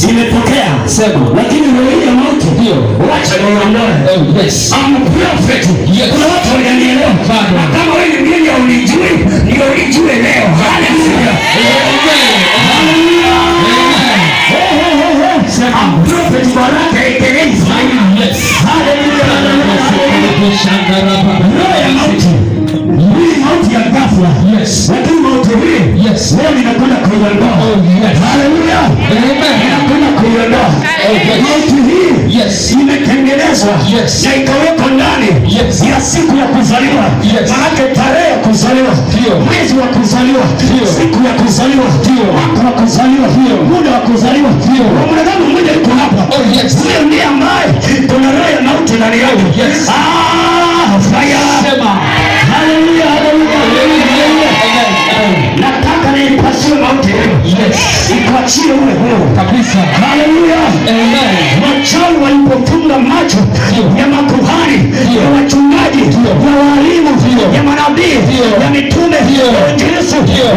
imepotea. Sema. Lakini roho hii ya mauti ndio wacha niondoe. Oh yes. I'm a prophet. Yes. Kuna watu wanielewa. Na kama wewe ni mgeni au unijui, ndio unijue leo. Hallelujah. Hallelujah. Sema I'm a prophet Baraka Ekeleza. Yes. Hallelujah. Roho ya mauti. Hii mauti ya ghafla. Yes. Lakini mauti hii. Yes. Leo ninakwenda kuiondoa. Oh yes. Hallelujah. Amen. Ninakwenda kuiondoa. Mauti hii. Yes. Imetengenezwa. Yes. Na ikawekwa ndani. Yes. Ya siku ya kuzaliwa. Yes. Maana tarehe ya kuzaliwa. Ndio. Mwezi wa kuzaliwa. Ndio. Siku ya kuzaliwa. Ndio. Mwaka wa kuzaliwa. Ndio. Muda wa kuzaliwa. Ndio. Mwanadamu mmoja yuko hapa. Oh yes. Huyo ndiye ambaye kuna roho ya mauti ndani yake. Yes. Fire. Sema. Hallelujah. Nataka nipasue mauti leo. Yes. Ikuachie uwe huru. Kabisa. Hallelujah. Amen. Wachawi walipofunga macho ya makuhani, ya wachungaji, ya walimu, ya manabii, ya mitume, ya wainjilisti, leo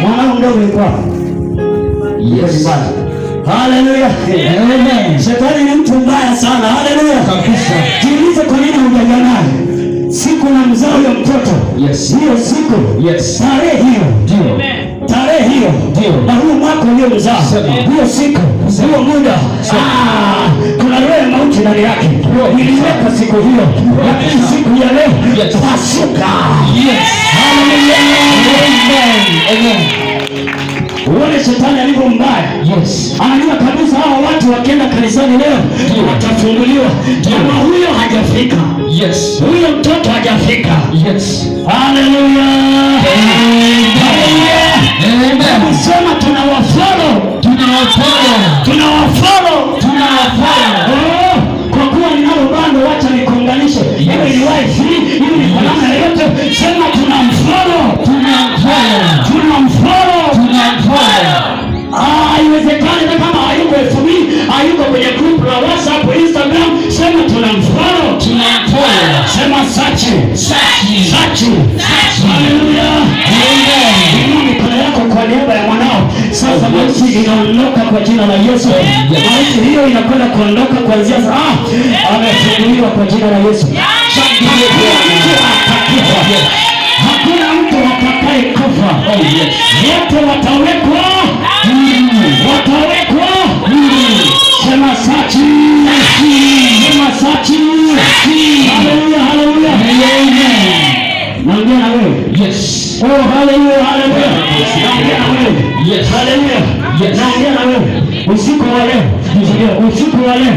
mwanao mdogo yuko hapa. Yes. Hallelujah. Amen. Shetani ni mtu mbaya sana. Hallelujah. Kabisa. Jiulize kwa nini hujaja naye siku na mzao ya mtoto. Yes. Hiyo siku. Yes. Tarehe hiyo. Ndio. Tarehe hiyo. Ndio. Na huo mwaka uliomzaa. Hiyo siku. Huo muda. Kuna roho ya mauti ndani yake. Niliweka siku hiyo. Lakini siku ya leo. Yes. Pasuka. Yes. Hallelujah. Amen. Uone shetani alivyo mbaya. Yes. Anajua kabisa hawa watu wakienda kanisani leo watafunguliwa. Kama huyo hajafika. Yes. Huyo mtoto hajafika. Yes. Hallelujah. Amen. Sema tunawafollow. Kwa kuwa ninalo bando, wacha nikuunganishe. Iwe ni wifi, iwe ni kwa namna yoyote. Sema tunamfollow. Haiwezekani hata kama hayuko FB, hayuko kwenye group la WhatsApp, Instagram, sema tunamfollow. Sema search. Hallelujah. Inua mikono yako kwa niaba ya mwanao. Sasa mauti inaondoka kwa jina la Yesu. Mauti hiyo inakwenda kuondoka kuanzia sasa. Amefunguliwa kwa jina la Yesu. Hakuna mtu atakaye kufa. Wote watawekwa. Sema search. Hallelujah. Naongea na wewe. Yes. Oh, hallelujah. Naongea na wewe. Yes. Hallelujah. Naongea na wewe. Usiku wa leo.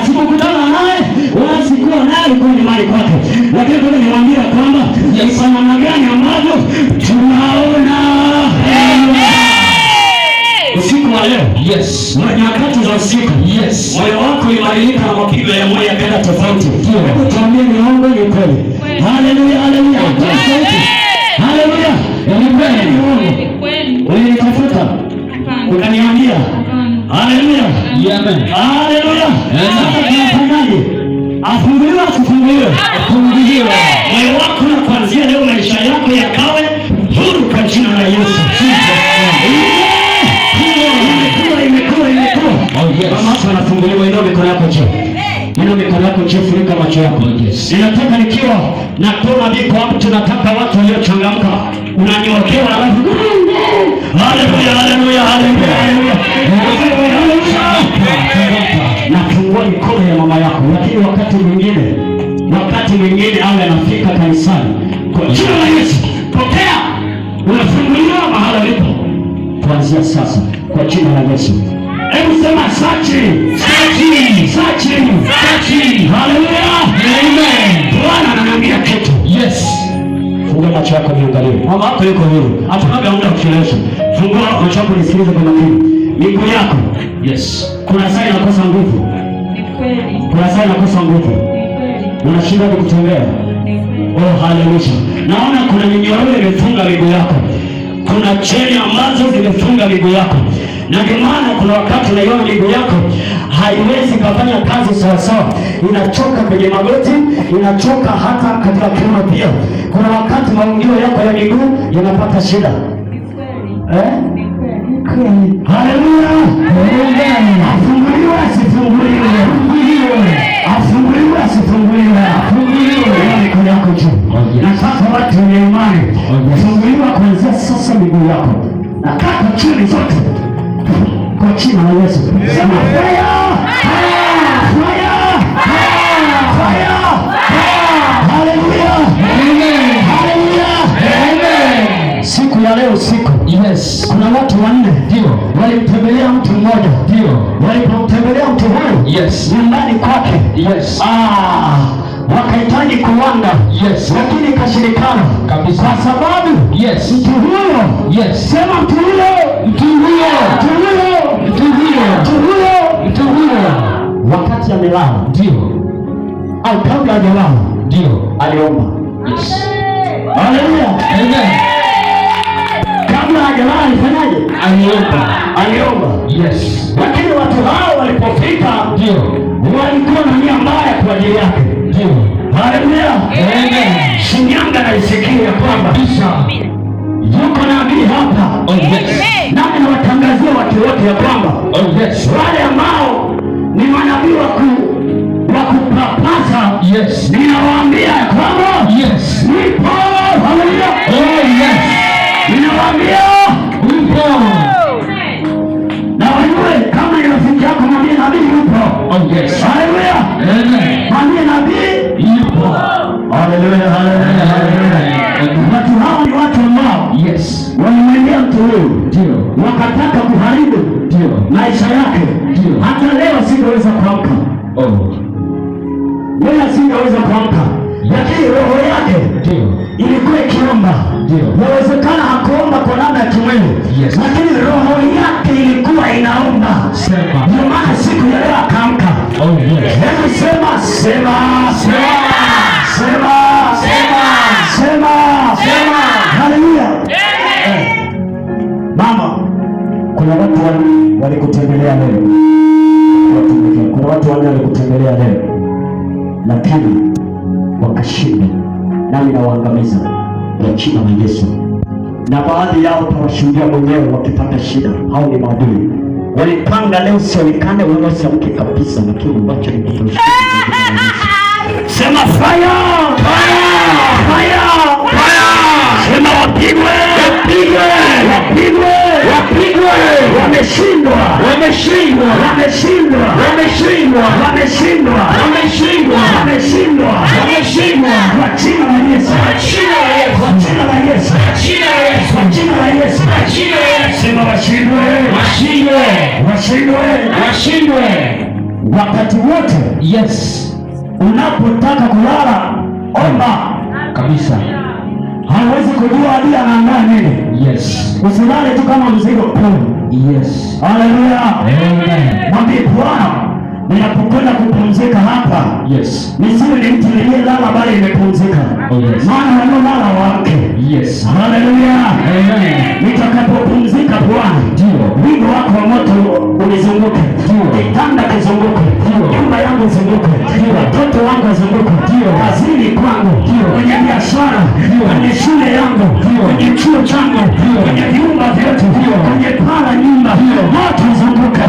Sikukutana naye wala sikuwa naye, alikuwa ni mali kwake. Lakini kwa niwaambia kwamba ni kwa namna gani ambavyo tunaona usiku wa leo. Yes. Nyakati za usiku. Yes. Moyo wako imebadilika na mapigo ya moyo yakaenda tofauti. Hebu tuambie ni uongo ni kweli? Hallelujah. Hallelujah. Ni kweli ni uongo? Ulinitafuta ukaniambia. Hallelujah. Amen. Hallelujah. Sasa tunafanyaje? Afunguliwe asifunguliwe? Afunguliwe. Moyo wako na kuanzia leo maisha yako yakawe huru kwa jina la Yesu. Mama hapa anafunguliwa. Inua mikono yako juu. Funika macho yako. Ninataka nikiwa natoa biko hapo, tunataka watu waliochangamka. Unanyokewa alafu haleluya. Nafungua mikono ya mama yako, lakini wakati mwingine awe anafika kanisani. Kwa jina la Yesu, pokea. Unafunguliwa mahali ulipo kuanzia sasa kwa jina la Yesu. Hebu sema search. Hallelujah. Amen. Bwana ananiambia kitu. Yes. Fungua macho yako niangalie. Mama hapo yuko huru. Hatunaga muda kuchelewesha. Fungua macho yako nisikilize kwa makini. Miguu yako. Yes. Kuna saa inakosa nguvu. Ni kweli. Kuna saa inakosa nguvu. Ni kweli. Unashindwa kutembea. Ni kweli. Oh, haleluya. Naona kuna minyororo imefunga miguu yako. Kuna cheni ambazo zimefunga miguu yako. Na ndio maana kuna wakati unaiona miguu yako haiwezi kufanya kazi sawa sawa. Inachoka kwenye magoti, inachoka hata katika kiuno pia. Kuna wakati maungio yako ya miguu yanapata shida. Ni kweli. Ni kweli. Haleluya. Afunguliwe asifunguliwe. Afunguliwe asifunguliwe. Mikono yako juu. Na sasa watu wenye imani, funguliwa kuanzia sasa miguu yako. Na kata chini zote. Kwa jina la Yesu. Sema fire! Fire! Fire! Haleluya. Haleluya. Siku ya leo kuna watu wanne walimtembelea mtu mmoja. Walipomtembelea mtu huyo nyumbani kwake wakahitaji kuwanga lakini ikashirikana kwa sababu mtu huyo sema mtu huyo wakati amelala au kabla hajalala aliomba. Haleluya. Kabla hajalala alifanyaje? Aliomba. Lakini watu hao walipofika walikuwa na nia mbaya kwa ajili yake. Haleluya. Shinyanga naisikia kwamba yuko nabii hapa. Nami nawatangazia watu wote ya kwamba wale ambao ni manabii wa kupapasa ninawaambia ya kwamba nipo. Haleluya. Ninawaambia nipo. Na wewe kama ni rafiki yako mwambie nabii yupo. Haleluya. Mwambie nabii yupo. Haleluya. Watu hao ni watu ambao walimwendea mtu huyu wakataka kuharibu maisha yake. Hata leo singeweza kuamka. Leo singeweza kuamka, lakini roho yake ilikuwa ikiomba. Inawezekana hakuomba kwa namna ya kimwili, lakini roho yake ilikuwa inaomba. Ndio maana siku ya leo akaamka. Hebu sema. Haleluya. Mama, kuna watu walikutembelea leo. Kuna watu walikutembelea leo lakini wakashinda, nami nawaangamiza kwa jina la Yesu. Na baadhi yao tawashuhudia mwenyewe wakipata shida. Hao ni maadui walipanga leo sionekane wala usiamke kabisa, lakini ambacho ni kutosha. Sema fire! Sema wapigwe! Wameshindwa kwa jina la Yesu. Sema washindwe. Wakati wote unapotaka kulala omba kabisa. Hawezi kujua adui anaandaa nini. Usilale tu kama mzigo kuu. Haleluya. Mwambie Bwana, ninapokwenda kupumzika hapa nisiwe ni mtu niliyelala bali nimepumzika. Maana wanaolala wake. Haleluya. Nitakapopumzika Bwana, wingu wako wa moto unizunguke, kitanda kizunguke, nyumba yangu izunguke, watoto wangu wazunguke, kazini kwangu, kwenye biashara, kwenye shule yangu, kwenye chuo changu, kwenye vyumba vyote, kwenye pala nyumba, moto uzunguke.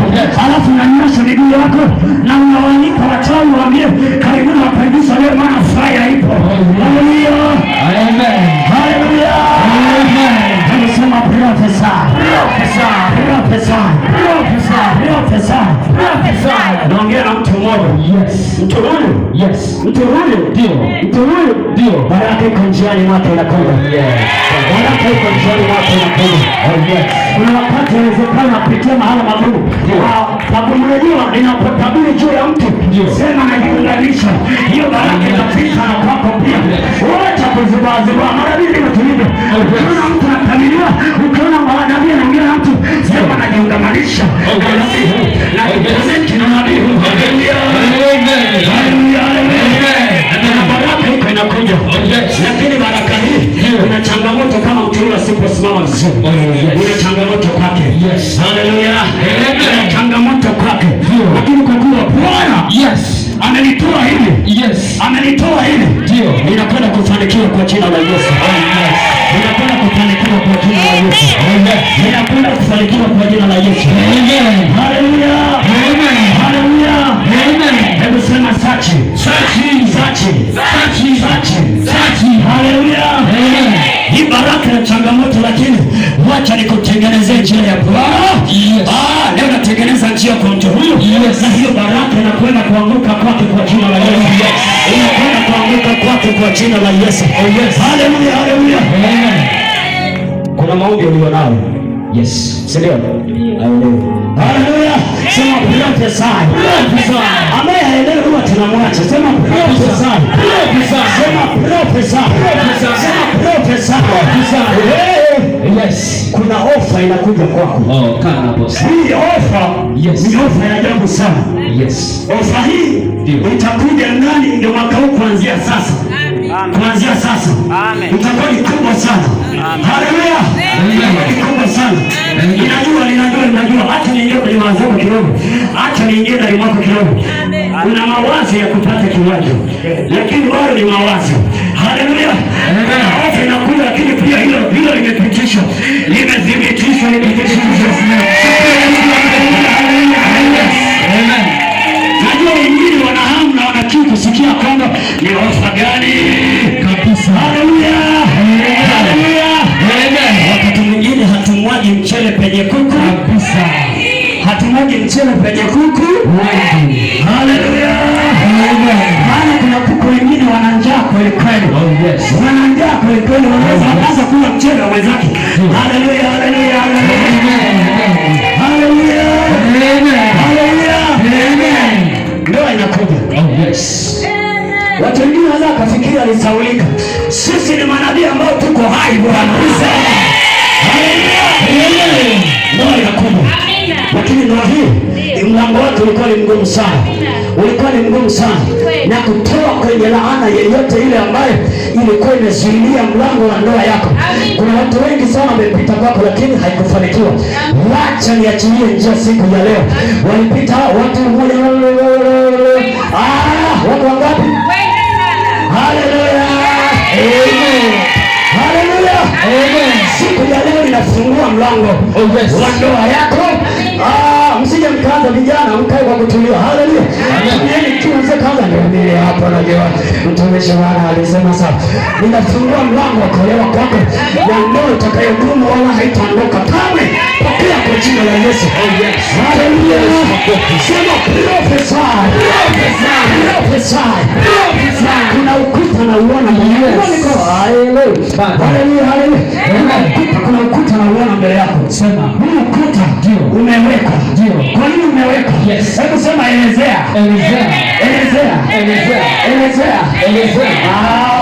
Alafu nanyosha miguu yako na unawanika wachawi, waambie karibuni wakaribisha leo, maana fire ipo. Haleluya. Sema prophesy. Naongea na mtu mmoja. Mtu huyu ndio baraka iko njiani mwake inakuja. Kuna wakati inawezekana kupitia mahala magumu. Unajua ninapotabiri juu ya mtu, sema najiunganisha, hiyo baraka itafika na kwako pia. Wacha kuzibazibaa. Mara nyingi tulivyo. Ukiona mtu anatabiriwa, ukiona nabii anaongea na mtu, sema najiunganisha na connect na nabii. Baraka iko inakuja. Lakini baraka hii kuna changamoto kama mtu yule asiposimama vizuri. Kuna changamoto kwake. Haleluya. Kuna changamoto kwake. Lakini kwa kuwa Bwana amenitoa hivi, ninakwenda kufanikiwa kwa jina la Yesu. Ninakwenda kufanikiwa kwa jina la Yesu. Ninakwenda kufanikiwa kwa jina la Yesu. Haleluya. Haleluya. Hebu sema sachi. Haleluya. Hii baraka na changamoto, lakini wacha nikutengenezee njia ya Bwana. Leo natengeneza njia kwa mtu huyu. Na hiyo baraka inakwenda kuanguka kwake kwa jina la Yesu. Inakwenda kuanguka kwake kwa jina la Yesu. Haleluya. Haleluya. Kuna maombi ulionayo. Yes. Sindio? Haleluya. Sema prophesy. Ambaye haelewi huwa tunamwacha. Sema prophesy. Sema prophesy. Sema prophesy. Yes. Kuna ofa inakuja kwako. Kana boss. Hii ofa ni ofa ya ajabu sana. Yes. Ofa hii itakuja ndani ndio mwaka huu kuanzia sasa. Kuanzia sasa. Itakuwa ni kubwa sana. Haleluya. Ni kubwa sana. Ninajua. Acha niingie kwenye mawazo kidogo. Acha niingie ndani mwako kidogo. Una mawazo ya kupata kiwanja. Lakini bado ni mawazo. Haleluya. Ofa inakuja, lakini pia hilo limepitishwa. Limethibitishwa. Najua wengine wana hamu na wana kiu kusikia kwamba ni ofa gani kabisa. Haleluya. Wakati mwingine hatumwagi mchele penye kuku kabisa. Hatumwagi mchele penye kuku. Haleluya. Maana kuna kuku wengine wana njaa kweli kweli. Wana njaa kweli kweli, wanaweza kula mchele wa wenzake. Haleluya. Ndoa inakuja. Watu wengine wanaweza kufikiri alisaulika. Sisi ni manabii ambao tuko hai Bwana. Ndoa inakuja. Lakini ndoa hii mlango wake ulikuwa ni mgumu sana. Na kutoa kwenye laana yeyote ile ambayo ilikuwa imezuilia mlango wa ndoa yako. Kuna watu wengi sana wamepita kwako, lakini haikufanikiwa. Wacha niachilie njia siku ya leo. Walipita watu mmoja. Watu wangapi? Haleluya. Haleluya. Siku ya leo inafungua mlango wa ndoa yako. Msije mkaanza vijana mkae kwa kutulia. Haleluya. Yaani tuanze kwanza ndio hapo najua. Mtumishi Bwana alisema sawa. Ninafungua mlango wa kuolewa kwako. Na ndoa itakayodumu wala haitaondoka kamwe. Pokea kwa jina la Yesu. Haleluya. Sema prophesy. Kuna ukuta na uona mbele yako. Haleluya. Kuna ukuta na uona mbele yako. Sema huu ukuta umeweka. Kwa nini umeweka? Hebu sema elezea.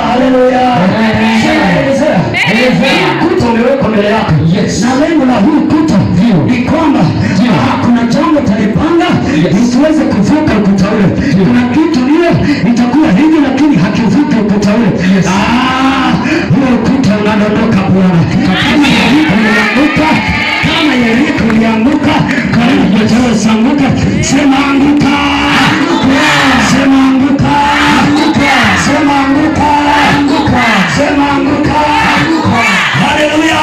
Haleluya. Ukuta umeweka mbele yako. Na lengo la huu ukuta ni kwamba kuna jambo talipanga usiweze kuvuka ukuta ule. Kuna kitu hiyo itakuwa hivi, lakini hakivuki ukuta ule. Huo ukuta unadondoka Bwana. Kama Yeriko ilianguka, karibu itasanguka. Sema anguka. Sema anguka. Sema anguka. Sema anguka. Haleluya.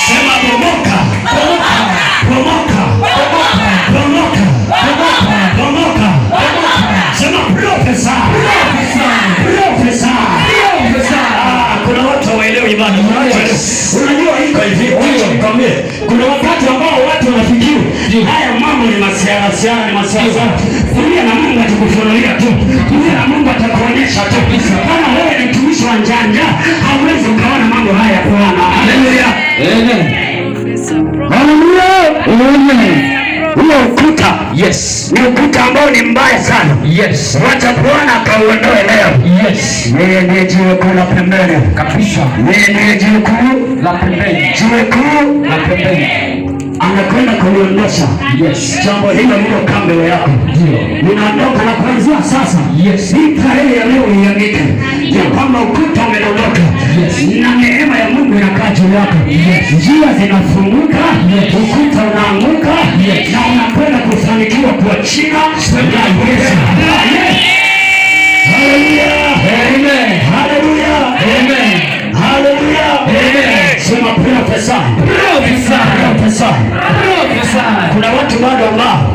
Sema bomoka. Sema prophesy. Kuna watu hawaelewi ibada. Unajua iko hivi, nikwambie, kuna wakati ambao watu wanafikiri haya mambo ni masiara. Kulia na Mungu atakufunulia tu. Kulia na Mungu atakuonyesha tu. Kama wewe ni mtumishi wa njanja, hauwezi ukaona mambo haya Bwana. Haleluya. Huo ukuta ni ukuta ambao ni mbaya sana. Wacha Bwana akauondoe leo. Yeye ndiye jiwe kuu la pembeni kabisa. Yeye ndiye jiwe kuu la pembeni. Anakwenda kuliondosha jambo hilo lilo kambe yako. Ninaondoka na kuanzia sasa. Hii tarehe ya leo iandike ya kwamba ukuta umedondoka. Na neema ya Mungu inakaa juu yako. Njia zinafunguka, ukuta unaanguka, na unakwenda kufanikiwa kwa jina la Yesu. Haleluya. Sema prophesy. Kuna watu bado ambao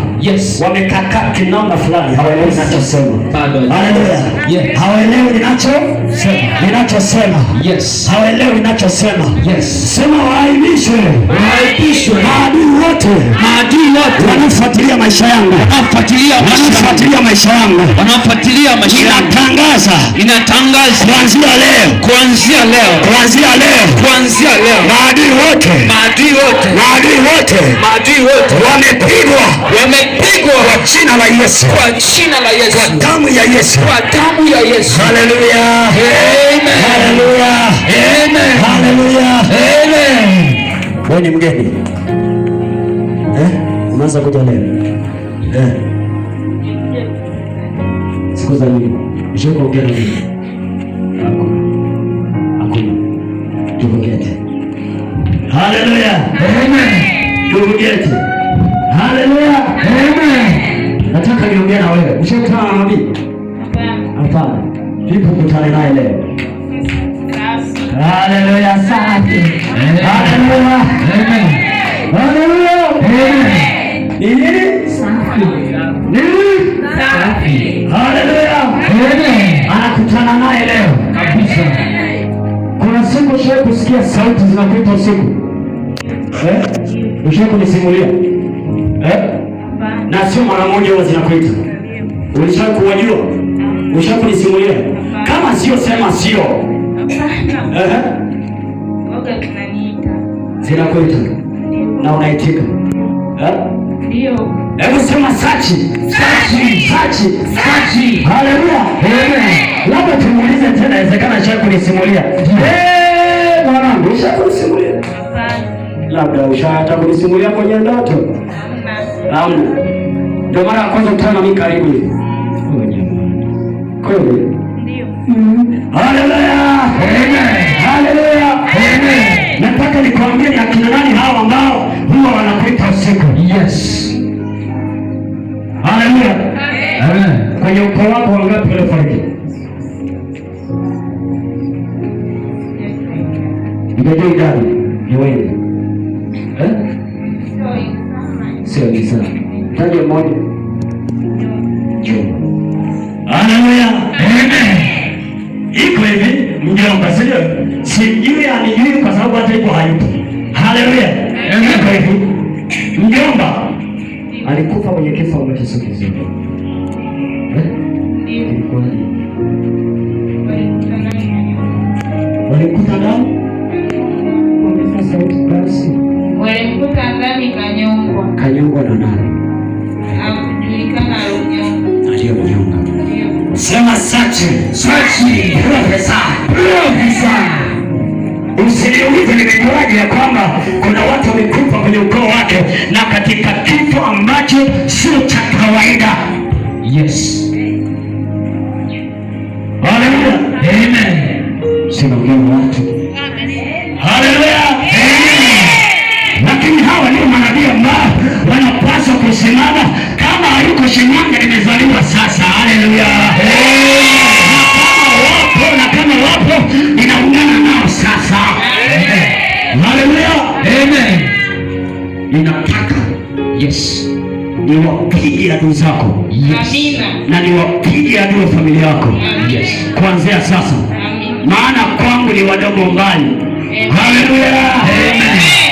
wamekaa kinamna fulani, hawaelewi ninachosema. Haleluya. Hawaelewi ninachosema. Hawaelewi ninachosema. Sema waaibishwe. Maadui wote wanafuatilia maisha yangu. Wanafuatilia maisha yangu. Inatangaza kuanzia leo. Maadui wote wamepigwa kwa jina la Yesu. Kwa damu ya Yesu. Haleluya. Wewe ni mgeni. Unaanza kuja leo. Siku za nini? Njoo kuongea na mimi. Hakuna. Tupokete. Haleluya. Tupokete. Haleluya. Nataka niongee na wewe. Ushakutana na nabii? Hapana. Vipi ukutane naye leo? Haleluya. Safi. Haleluya. Ni nini? Safi. Haleluya. Anakutana naye leo. Kabisa. Kuna siku ushawahi kusikia sauti zinakuita usiku? Ushawahi kunisimulia? Na sio mara moja huwa zinakuita. Ulishawahi kuwajua? Ushawahi kunisimulia? Kama sio sema sio. Woga tunaniita. Zinakuita. Na unaitika. Ndio. Hebu sema sachi. Haleluya. Labda tumuulize tena, inawezekana ushawahi kunisimulia. Mwanangu, ushawahi kunisimulia? Labda ushawahi kunisimulia kwenye ndoto? Hamna. Ndio mara ya kwanza kutana mimi karibu hivi. Kweli? Ndio. Haleluya. Nataka nikwambie ni akina nani hao ambao huwa wanakuita usiku. Haleluya. Kwenye ukoo wako wangapi waliofariki? Ndio idadi ni wengi. Sio sana. Taja mmoja. Haleluya. Iko hivi mjomba, sio? Sijui anijui kwa sababu hata iko hayupo. Haleluya. Iko hivi mjomba alikufa kwenye kifo ambacho sio kizuri. Walikuta ndani? Walimkuta ndani kanyongwa na nani? Hakujulikana aliyomnyonga. Sema sachi. Profesa. Usiniulize nimejuaje ya kwamba kuna watu wamekufa kwenye ukoo wake na katika kifo ambacho sio cha kawaida. Haleluya. Sema ngeni watu. Haleluya. Lakini hawa ndio manabii ambao wanapaswa kusimama. Kama hayuko Shinyanga nimezaliwa sasa. Haleluya. Na kama wapo ninaungana nao sasa. Haleluya. Ninataka niwapige adui zako. Na niwapige adui familia yako. Kuanzia sasa. Maana kwangu ni wadogo mbali. Haleluya.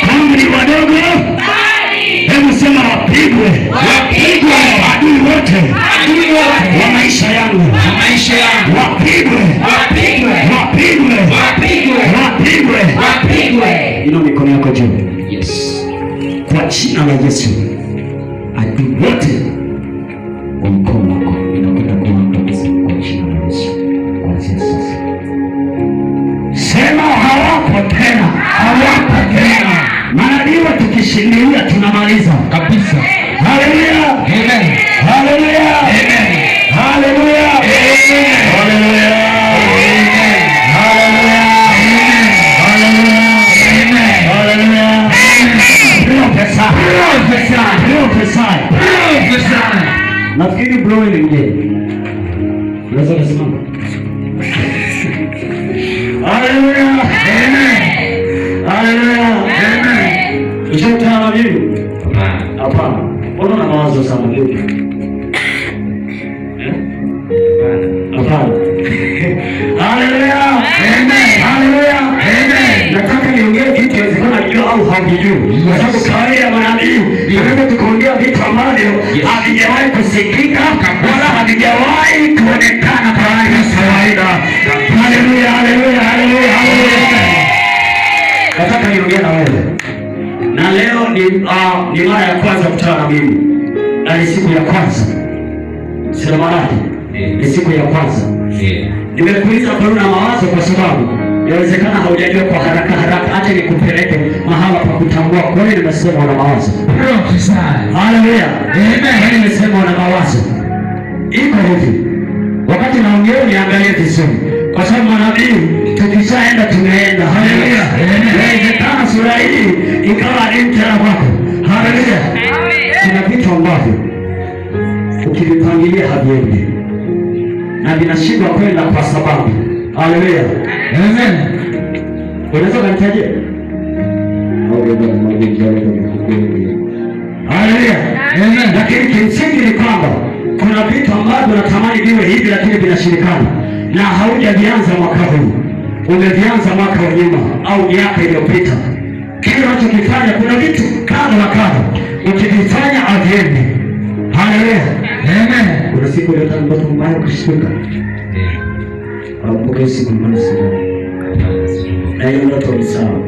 Kwangu ni wadogo mbali. Hebu sema wapigwe adui wote wa maisha yangu. Wapigwe. Ino mikono yako juu. Kwa jina la Yesu. Adui wote wa mkono wako inakwenda kuangamiza kwa jina la Yesu. Kuanzia sasa. Sema hawapo tena. Maana tukishindilia tunamaliza kabisa. Haleluya. Nafikiri bro ile mgeni. Unaweza kusimama. Haleluya. Ushakutana na mimi? Hapana. Mbona una mawazo sana vipi? Hapana. Haleluya. Amen. Haleluya. Amen. Nataka niongee kitu inawezekana najua au haujui. Kwa sababu kawaida ya manabii tunaweza tukaongea vitu ambavyo havijawahi kusikika wala havijawahi kuonekana kwa hali ya kawaida. Haleluya. Haleluya. Haleluya. Nataka niongee na wewe. Na leo ni mara ya kwanza kukutana na mimi. Na ni siku ya kwanza. Sina maana ni siku ya kwanza. Nimekuuliza kwa na mawazo kwa sababu inawezekana haujajua kwa haraka haraka, acha nikupeleke mahala pa kutambua kweli nimesema una mawazo. Haleluya. Amen. Nimesema una mawazo. Iko hivi. Wakati naongea niangalie vizuri. Kwa sababu manabii tukishaenda tumeenda. Haleluya. Inawezekana sura hii ikawa ni mtara wako. Haleluya. Kuna vitu ambavyo ukivipangilia haviendi na vinashindwa kwenda kwa sababu. Haleluya. Amen. Unaweza kunitajia? Haleluya. Amen. Lakini kimsingi ni kwamba kuna vitu ambavyo natamani viwe hivi lakini vinashindikana na haujavianza mwaka huu. Umevianza mwaka wa nyuma au miaka iliyopita. Kile unachokifanya kuna vitu kadha na kadha ukivifanya haviendi. Haleluya. Amen. Kuna siku ile ndoto mbaya kushtuka. Au siku mbaya sana. Na hiyo ndoto ni sawa.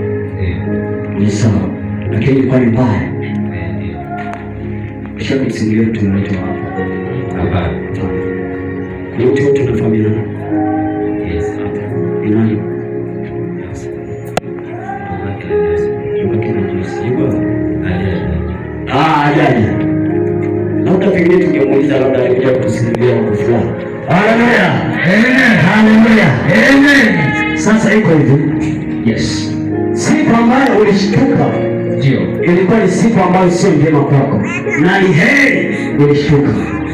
Ni sawa. Lakini ilikuwa ni mbaya. Kisha kusimulia tunaitwa hapa. Hapa. Wote tuna familia. Yes. Ni nani? Ajaje. Labda pengine tungemuuliza, labda alikuja kutusimulia mambo fulani. Haleluya. Amen. Haleluya. Amen. Sasa iko hivi. Yes. Siku ambayo ulishtuka, ndio. Ilikuwa ni siku ambayo sio njema kwako. Na ni heri ulishtuka.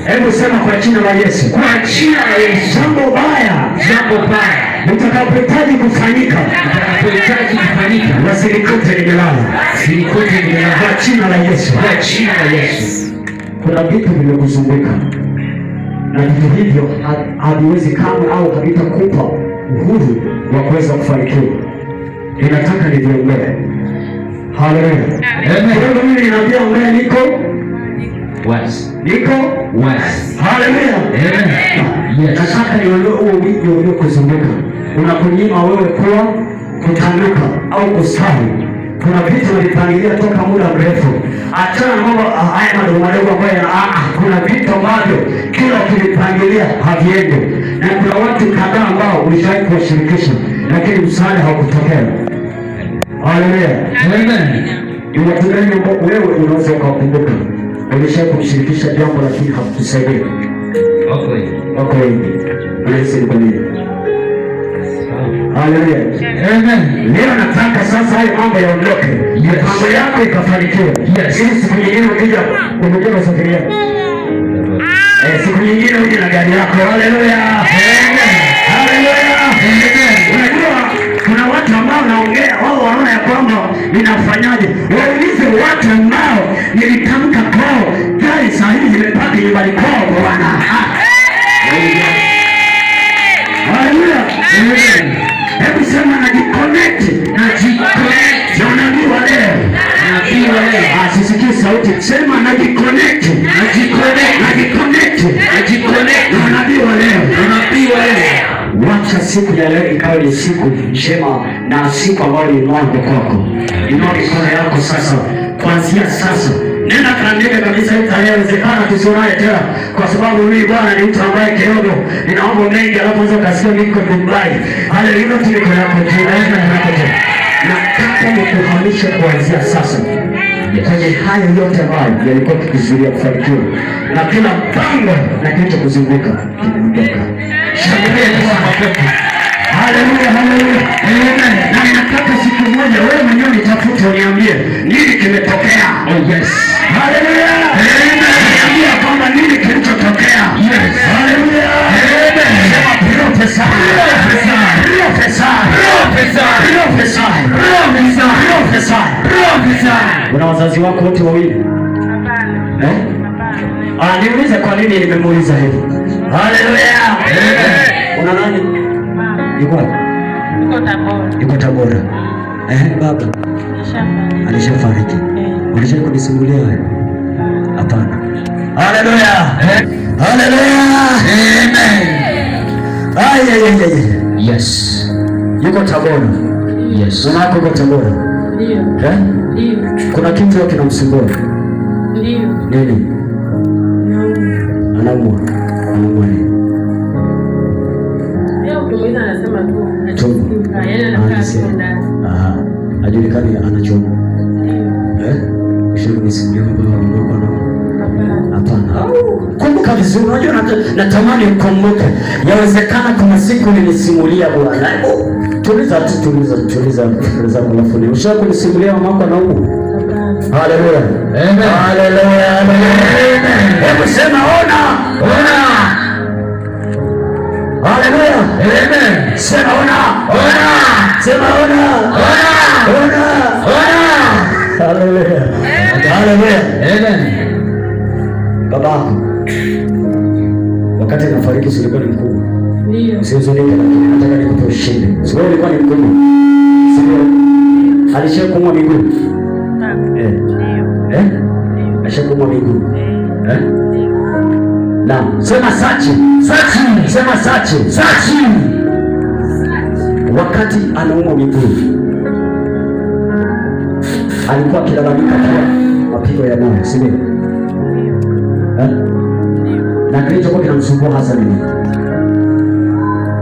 Hebu sema kwa jina la Yesu. Kwa jina la Yesu. Jambo baya. Jambo baya. Utakapohitaji kufanyika. Utakapohitaji kufanyika. Usilikute limelala. Usilikute limelala. Kwa jina la Yesu. Kwa jina la Yesu. Kuna vitu vimekuzunguka. Na vitu hivyo haviwezi kamwe au havitakupa uhuru wa kuweza kufanikiwa. Ninataka niviombee. Haleluya. Amen. Kwa mimi ninaambia ombea niko wazi. Niko wazi. Haleluya. Amen. Yes. Nataka niondoe huo wigo uliokuzunguka. Unakunyima wewe kuwa kutanuka au kustawi. Kuna vitu vilipangilia toka muda mrefu. Achana na mambo haya madogo madogo ambayo kuna vitu ambavyo kila ukilipangilia haviendi. Na kuna watu kadhaa ambao ulishawahi kuwashirikisha lakini msaada haukutokea. Haleluya. Amen. Ni watu gani ambao wewe unaweza ukakumbuka ulishawahi kumshirikisha jambo lakini hakukusaidia? Wako wengi. Unahisi kwa nini? Haleluya. Amen. Leo nataka sasa hayo mambo yaondoke. Mambo yako ikafanikiwe. Yes. Ili siku nyingine ukija umejua safari yako. Siku nyingine uje na gari yako. Haleluya. Amen. Haleluya. Amen. Unajua kuna watu ambao naongea wao wanaona ya kwamba ninafanyaje. Waulize watu ambao nilitamka kwao gari sahihi zimepaka nyumbani kwao Bwana. Haleluya. Amen. Hebu sema najiconnect. Najiconnect. Unajua leo. Unajua leo. Sisikii sauti. Sema najiconnect. Najiconnect. Najiconnect. Najiconnect. Unajua leo. Unajua leo. Wacha siku ya leo ikawa ni siku njema na siku ambayo ni mwanzo kwako. Inua mikono yako sasa. Kuanzia sasa. Nenda kaandike kabisa itawezekana tusionaye tena kwa sababu mimi Bwana ni mtu ambaye kidogo ninaomba mengi alafu unaweza kasikia niko Dubai. Haleluya. Tuko yako tunaenda hapo tena. Nataka nikuhamishe kuanzia sasa. Kwenye haya yote ambayo yalikuwa kikizuia kufanikiwa na kila mpango na kitu kuzunguka kimeondoka. Shangilia kwa makofi. Haleluya. Haleluya. Amen. Na nataka siku moja wewe mwenyewe nitafute uniambie nini kimetokea. Oh yes. Haleluya. Amen. Niambia kwamba nini kilichotokea. Yes. Haleluya. Amen. Sema profesa. Profesa. Profesa. Profesa. Profesa. Profesa. Profesa. Kuna wazazi wako wote wawili? Hapana. Hapana. Niulize kwa nini nimemuuliza hivi. Haleluya. Una nani? Mama. Yuko wapi? Yuko Tabora. Yuko Tabora. Baba. Alishafariki. Ulishawahi kunisimulia wewe? Hapana. Haleluya. Haleluya. Amen. Yes. Yuko Tabora. Yes. Unako yuko Tabora? Ndio. Ndio. Kuna kitu kinamsumbua? Ndio. Nini? Anaumwa. Anaumwa nini? Leo tumeza anasema tu. Yaani anakaa ndani. Hajulikani anachoumwa. Ndio. Nisimulie baba. Hapana. Kumbuka vizuri, unajua natamani ukumbuke. Yawezekana kuna siku nilisimulia Bwana. Tuliza, alafu ni ushawahi kunisimulia mama yako anaumwa? Haleluya. Amen. Haleluya. Hebu sema ona. Haleluya. Amen. Sema ona. Sema ona. Haleluya. Haleluya. Amen. Babako wakati anafariki ulikuwa ni mkubwa. Ndio. Usizunike, lakini nataka nikupe ushindi. Sio ulikuwa ni mkubwa. Sio alishakuumwa miguu. Ndio. Alishakuumwa miguu. Naam. Sema sachi. Sema sachi. Wakati anaumwa miguu alikuwa akilalamika kwa mapigo ya moyo, si ndio? Na kilichokuwa kinamsumbua hasa nini?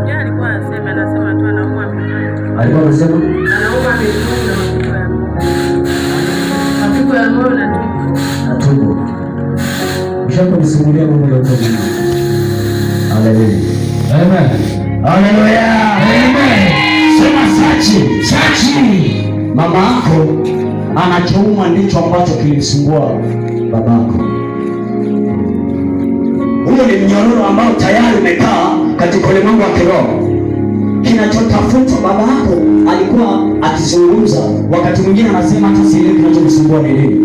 Yeye alikuwa anasema tu anaumwa miguu. Alikuwa anasema anaumwa miguu na mapigo ya moyo na tumbo. Ushapo nisimulia mambo ya tumbo. Haleluya. Amen. Haleluya. Amen. Sema sachi. Mama yako anachouma ndicho ambacho kilimsumbua babako. Huyo ni mnyororo ambao tayari umekaa katika ulimwengu wa kiroho. Kinachotafutwa baba yako alikuwa akizungumza, wakati mwingine anasema hata sielewi kinachomsumbua ni nini.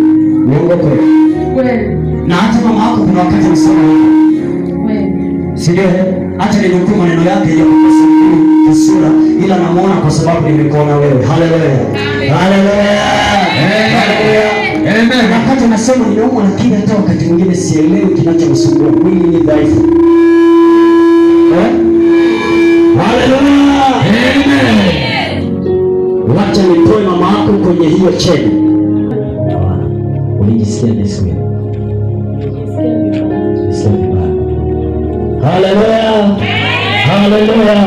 Uongo kweli? Na hata mama yako kuna wakati anasema hivyo. Kweli. Si ndio? Hata ninukuu maneno yake ya kusura, ila namuona kwa sababu nimekuona wewe. Haleluya. Haleluya. Amen. Wakati anasema ninaumwa, lakini hata wakati mwingine sielewi kinachomsumbua. Mwili ni dhaifu. Haleluya. Amen. Wacha nitoe mama yako kwenye hiyo cheni. Ulijisikia vizuri? Haleluya. Haleluya.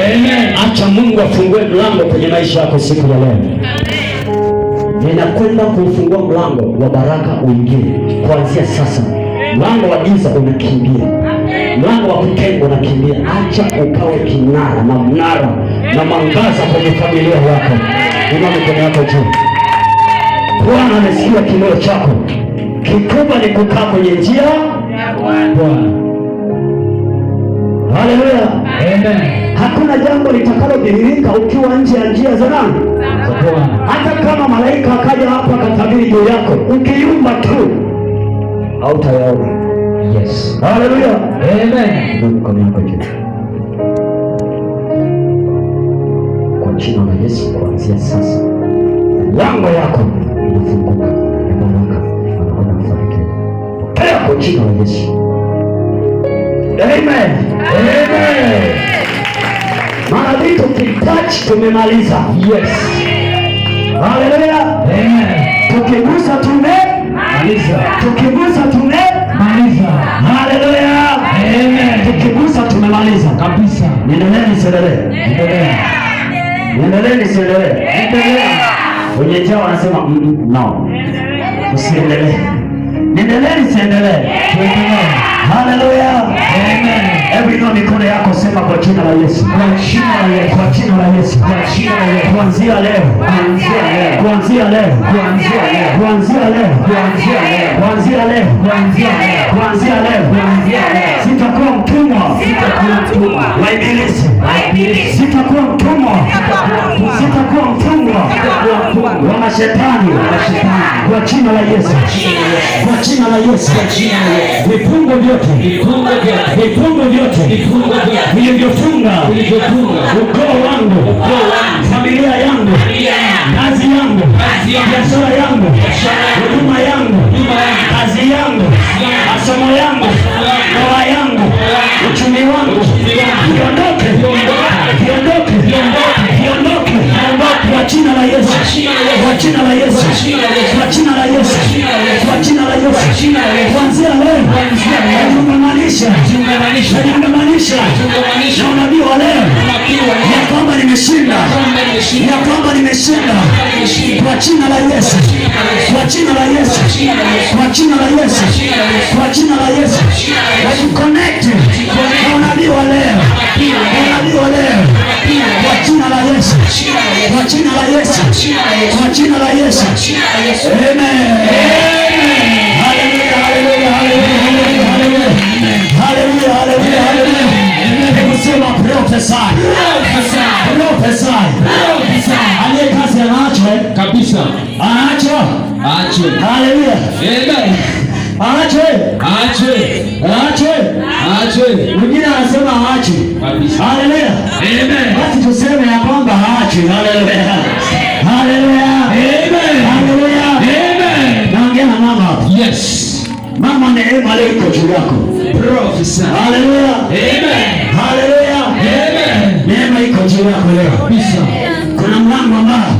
Amen. Acha Mungu afungue mlango kwenye maisha yako siku ya leo. Ninakwenda kufungua mlango wa baraka uingie kuanzia sasa. Mlango wa giza unakimbia. Mlango wa kutengwa unakimbia. Acha ukawe kinara na mnara na mwangaza kwenye familia yako. Inua mikono yako juu. Bwana amesikia kilio chako. Kikubwa ni kukaa kwenye njia ya Bwana. Haleluya. Amen. Hakuna jambo litakalodhihirika ukiwa nje ya njia za nani? Za Bwana. Hata kama malaika akaja hapa akatabiri juu yako, ukiyumba tu hautayaona. Yes. Haleluya. Amen. Ndio mkono wako juu. Kwa jina la Yesu, kuanzia sasa lango yako inafunguka. Baraka anakwenda kufariki. Kwa jina la Yesu. Amen. Amen. Maana vitu kitouch tumemaliza. Yes. Haleluya. Amen. Tukigusa tumemaliza. Tukigusa tumemaliza. Haleluya. Amen. Tukigusa tumemaliza kabisa. Niendelee nisiendelee? Niendelee nisiendelee? Wenye njaa wanasema no. Usiendelee. Niendelee nisiendelee? Tuendelee. Haleluya. Amen. Hebu inua mikono yako, sema kwa jina la Yesu. Kwa jina la Yesu. Kwa jina la Yesu. Kwa jina la Yesu. Kuanzia leo. Kuanzia leo. Kuanzia leo. Kuanzia leo. Kuanzia leo. Kuanzia leo. Kuanzia leo. Kuanzia leo. Kuanzia leo. Kuanzia leo. Sitakuwa mtumwa. Wa ibilisi. Sitakuwa mtumwa. Sitakuwa mtumwa wa mashetani kwa jina la Yesu, kwa jina la Yesu. Vifungo vyote vilivyofunga ukoo wangu, familia yangu, kazi yangu, biashara yangu, huduma yangu, kazi yangu, masomo yangu, ndoa yangu, uchumi wangu, viondoke kwa jina la Yesu, kwa jina la Yesu, kwa jina la Yesu, kwa jina la Yesu. Kuanzia leo najiungamanisha na unabii wa leo ya kwamba nimeshinda, ya kwamba nimeshinda kwa jina la Yesu, kwa jina la Yesu, kwa jina la Yesu, kwa jina la Yesu. Wajiconnect na unabii wa leo, unabii wa leo kwa jina la Yesu, kwa jina la Yesu, kwa jina la Yesu. Amen. Haleluya, haleluya, haleluya, haleluya. Haleluya, haleluya, haleluya. Hebu sema prophesy. Prophesy. Aliye kazi anaacho kabisa. Anaacho. Haleluya. Amen. Aache. Mwingine anasema aache. Haleluya. Amen. Basi tuseme ya kwamba aache. Haleluya. Haleluya. Amen. Haleluya. Amen. Naongea na mama. Yes. Mama, neema leo iko juu yako. Prophesy. Haleluya. Amen. Haleluya. Amen. Neema iko juu yako leo. Kabisa. Kuna mlango ambao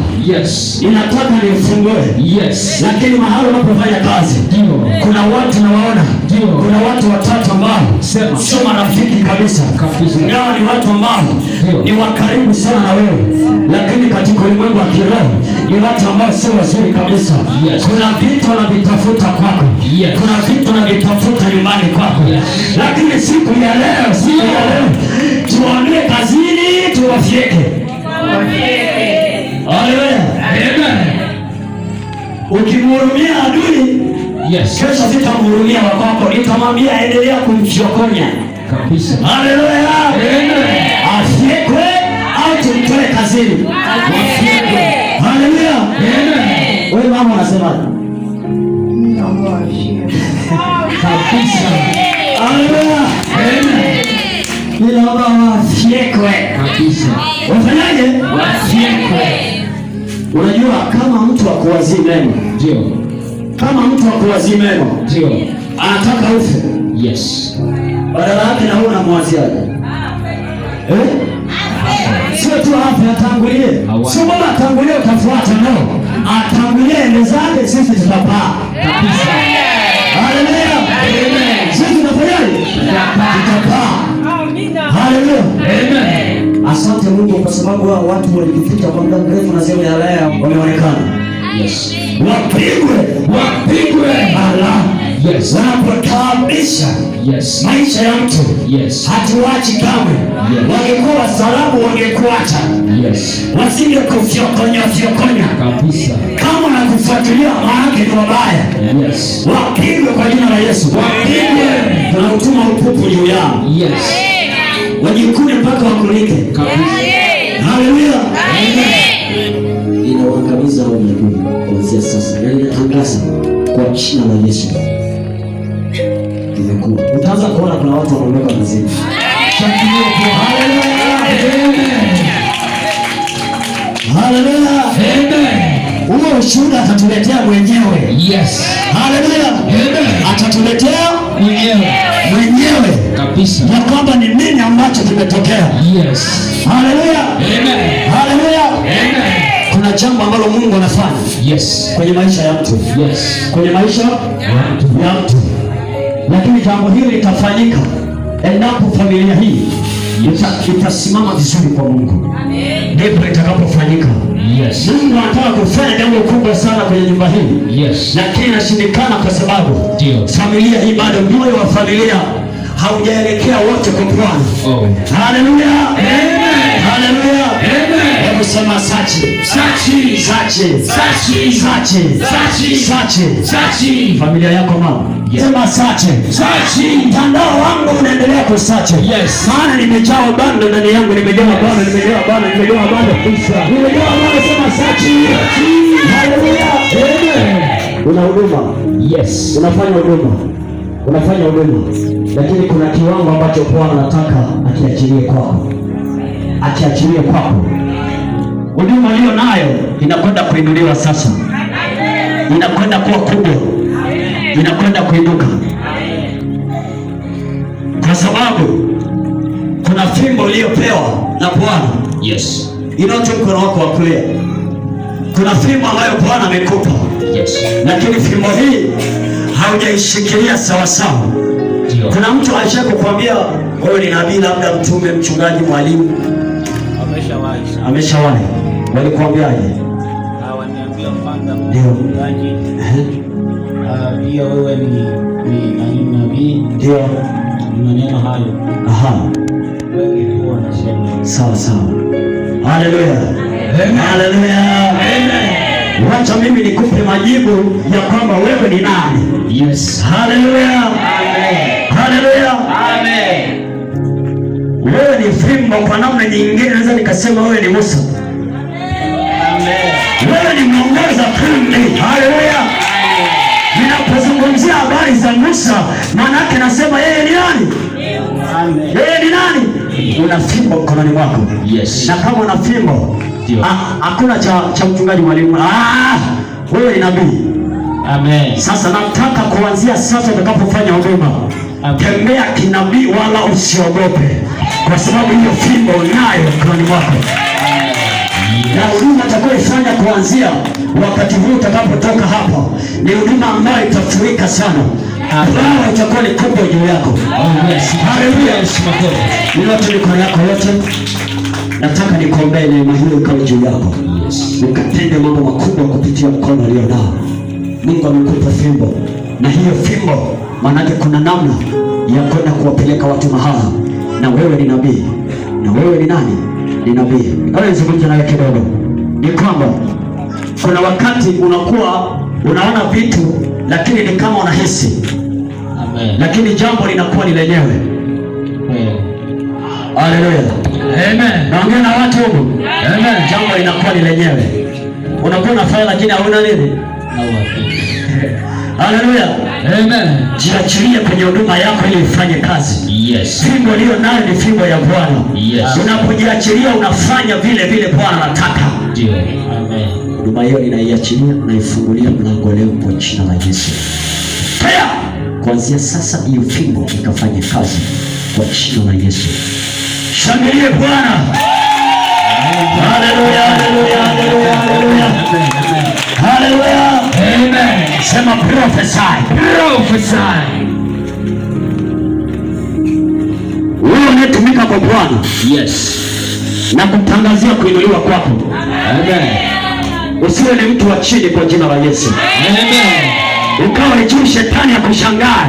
inataka nifungue. Lakini mahali unapofanya kazi kuna watu nawaona, kuna watu watatu ambao sio marafiki kabisa. Ingawa ni watu ambao ni wakaribu sana na wewe, lakini katika ulimwengu wa kiroho ni watu ambao sio wazuri kabisa. Kuna vitu wanavitafuta kwako, kuna vitu wanavitafuta nyumbani kwako, lakini siku ya leo tuwaondoe kazini, tuwafyeke. Haleluya. Amen. Ukimhurumia adui, kesho sitamhurumia wako, nitamwambia endelea kumchokonya kabisa. Haleluya. Amen. Afyekwe au tumtoe kazini. Afyekwe. Haleluya. Amen. Wewe mama unasemaje? Kabisa. Haleluya. Amen. Ninaomba wafyekwe kabisa. Wafanyaje? Wafyekwe. Unajua kama mtu akuwazii mema, kama mtu akuwazii mema, anataka ufe. Badala yake na wewe unamwaziaje? Sio tu afe, atangulie. Sio baba atangulie utafuata, no. Atangulie ende zake, sisi tutapaa. Kabisa. Haleluya. Amen. Sisi tunafanyaje? Tutapaa. Haleluya. Amen. Asante Mungu kwa sababu hao watu walijificha kwa muda mrefu na sema ya leo wameonekana. Wapigwe. Wanapotaabisha maisha ya mtu, hatuachi kamwe. Wangekuwa wastaarabu wangekuacha, wasingekufyokonya kabisa. Kama nakufuatilia maana ni wabaya, wapigwe kwa jina la Yesu. Wapigwe. Tunautuma upupu juu yao, wajikune mpaka wakulike kabisa. Haleluya. Ninawakabidhi hao miguu kuanzia sasa, na ninatangaza kwa jina la Yesu imekuwa. Utaanza kuona kuna watu wanaondoka kazini. Haleluya. Huo ushuhuda atatuletea mwenyewe. Haleluya. Atatuletea mwenyewe kabisa ya kwamba ni nini ambacho kimetokea. Haleluya. Haleluya. Kuna jambo ambalo Mungu anafanya kwenye maisha ya mtu, kwenye maisha ya mtu, lakini jambo hili litafanyika endapo familia hii itasimama vizuri kwa Mungu. Ndipo itakapofanyika. Mungu anataka kufanya jambo kubwa sana kwenye nyumba hii, lakini inashindikana kwa sababu familia hii bado, moyo wa familia haujaelekea wote kwa Bwana. Haleluya. Haleluya. Hebu sema sachi. Sachi. Sachi. Sachi. Sachi. Sachi. Sachi. Sachi. Familia yako mama. Sema sachi. Sachi. Mtandao wangu unaendelea kusachi. Yes. Maana nimejaa bando ndani yangu, nimejaa bando, nimejaa bando, nimejaa bando. Nimejaa bando, sema sachi. Haleluya. Amen. Una huduma. Yes. Unafanya huduma. Unafanya huduma. Lakini kuna kiwango ambacho Bwana anataka akiachilie kwako. Akiachilie kwako. Huduma hiyo nayo inakwenda kuinuliwa sasa. Inakwenda kuwa kubwa. Inakwenda kuinuka. Kwa sababu kuna fimbo uliyopewa na Bwana. Yes. Inaotoa mkono wako wa kulia. Kuna fimbo ambayo Bwana amekupa. Yes. Lakini fimbo hii haujaishikilia sawa sawa. Kuna mtu alishakukwambia wewe ni nabii, labda mtume, mchungaji, mwalimu? Ameshawahi. Walikwambiaje? Waniambia mfanga ndio mchungaji. Pia wewe ni nabii. Ndio. Maneno hayo. Wengi tu wanasema. Sawa sawa. Haleluya. Amen. Haleluya. Amen. Wacha mimi nikupe majibu ya kwamba wewe ni nani. Yes. Haleluya. Amen. Haleluya. Amen. Wewe ni fimbo, kwa namna nyingine naweza nikasema wewe ni Musa. Amen. Wewe ni mwongoza kundi. Haleluya. Amen. Ninapozungumzia habari za Musa, maana yake nasema yeye ni nani? Amen. Yeye ni nani? Una fimbo mkononi mwako. Yes. Na kama una fimbo, hakuna cha mchungaji, mwalimu. Wewe ni nabii. Amen. Sasa nataka kuanzia sasa utakapofanya huduma, tembea kinabii, wala usiogope, kwa sababu hiyo fimbo unayo mkononi mwako. Na huduma utakayoifanya kuanzia wakati huu utakapotoka hapa ni huduma ambayo itafurika sana. Furaha itakuwa ni kubwa juu yako. Haleluya. Nilote mikono yako yote. Nataka nikuombee neema hiyo ikawe juu yako. Ukatende mambo makubwa kupitia mkono ulionao. Mungu amekupa fimbo, na hiyo fimbo maanake kuna namna ya kwenda kuwapeleka watu mahala. Na wewe ni nabii. Na wewe ni nani? Ni nabii. Wewe nizungumze nawe kidogo. Ni kwamba kuna wakati unakuwa unaona vitu lakini ni kama unahisi. Amen. Lakini jambo linakuwa ni lenyewe. Amen. Haleluya. Amen. Naongea na watu huko. Amen. Jambo linakuwa ni lenyewe. Unakuwa unafanya lakini hauna nini? Haleluya. Amen. Jiachilie kwenye huduma yako ili ifanye kazi. Yes. Fimbo hiyo nayo ni fimbo ya Bwana. Yes. Unapojiachilia unafanya vile vile Bwana anataka. Ndio. Amen. Huduma hiyo ninaiachilia na ifungulia mlango leo kwa jina la Yesu. Pia kuanzia sasa hiyo fimbo ikafanye kazi kwa jina la Yesu. Shangilie Bwana. Haleluya, haleluya, haleluya, haleluya. Haleluya. Amen. Sema prophesy. Prophesy. Wewe unatumika kwa Bwana. Yes. Na kutangazia kuinuliwa kwako. Amen. Usiwe ni mtu wa chini kwa jina la Yesu. Amen. Ukawa ni juu shetani ya kushangaa.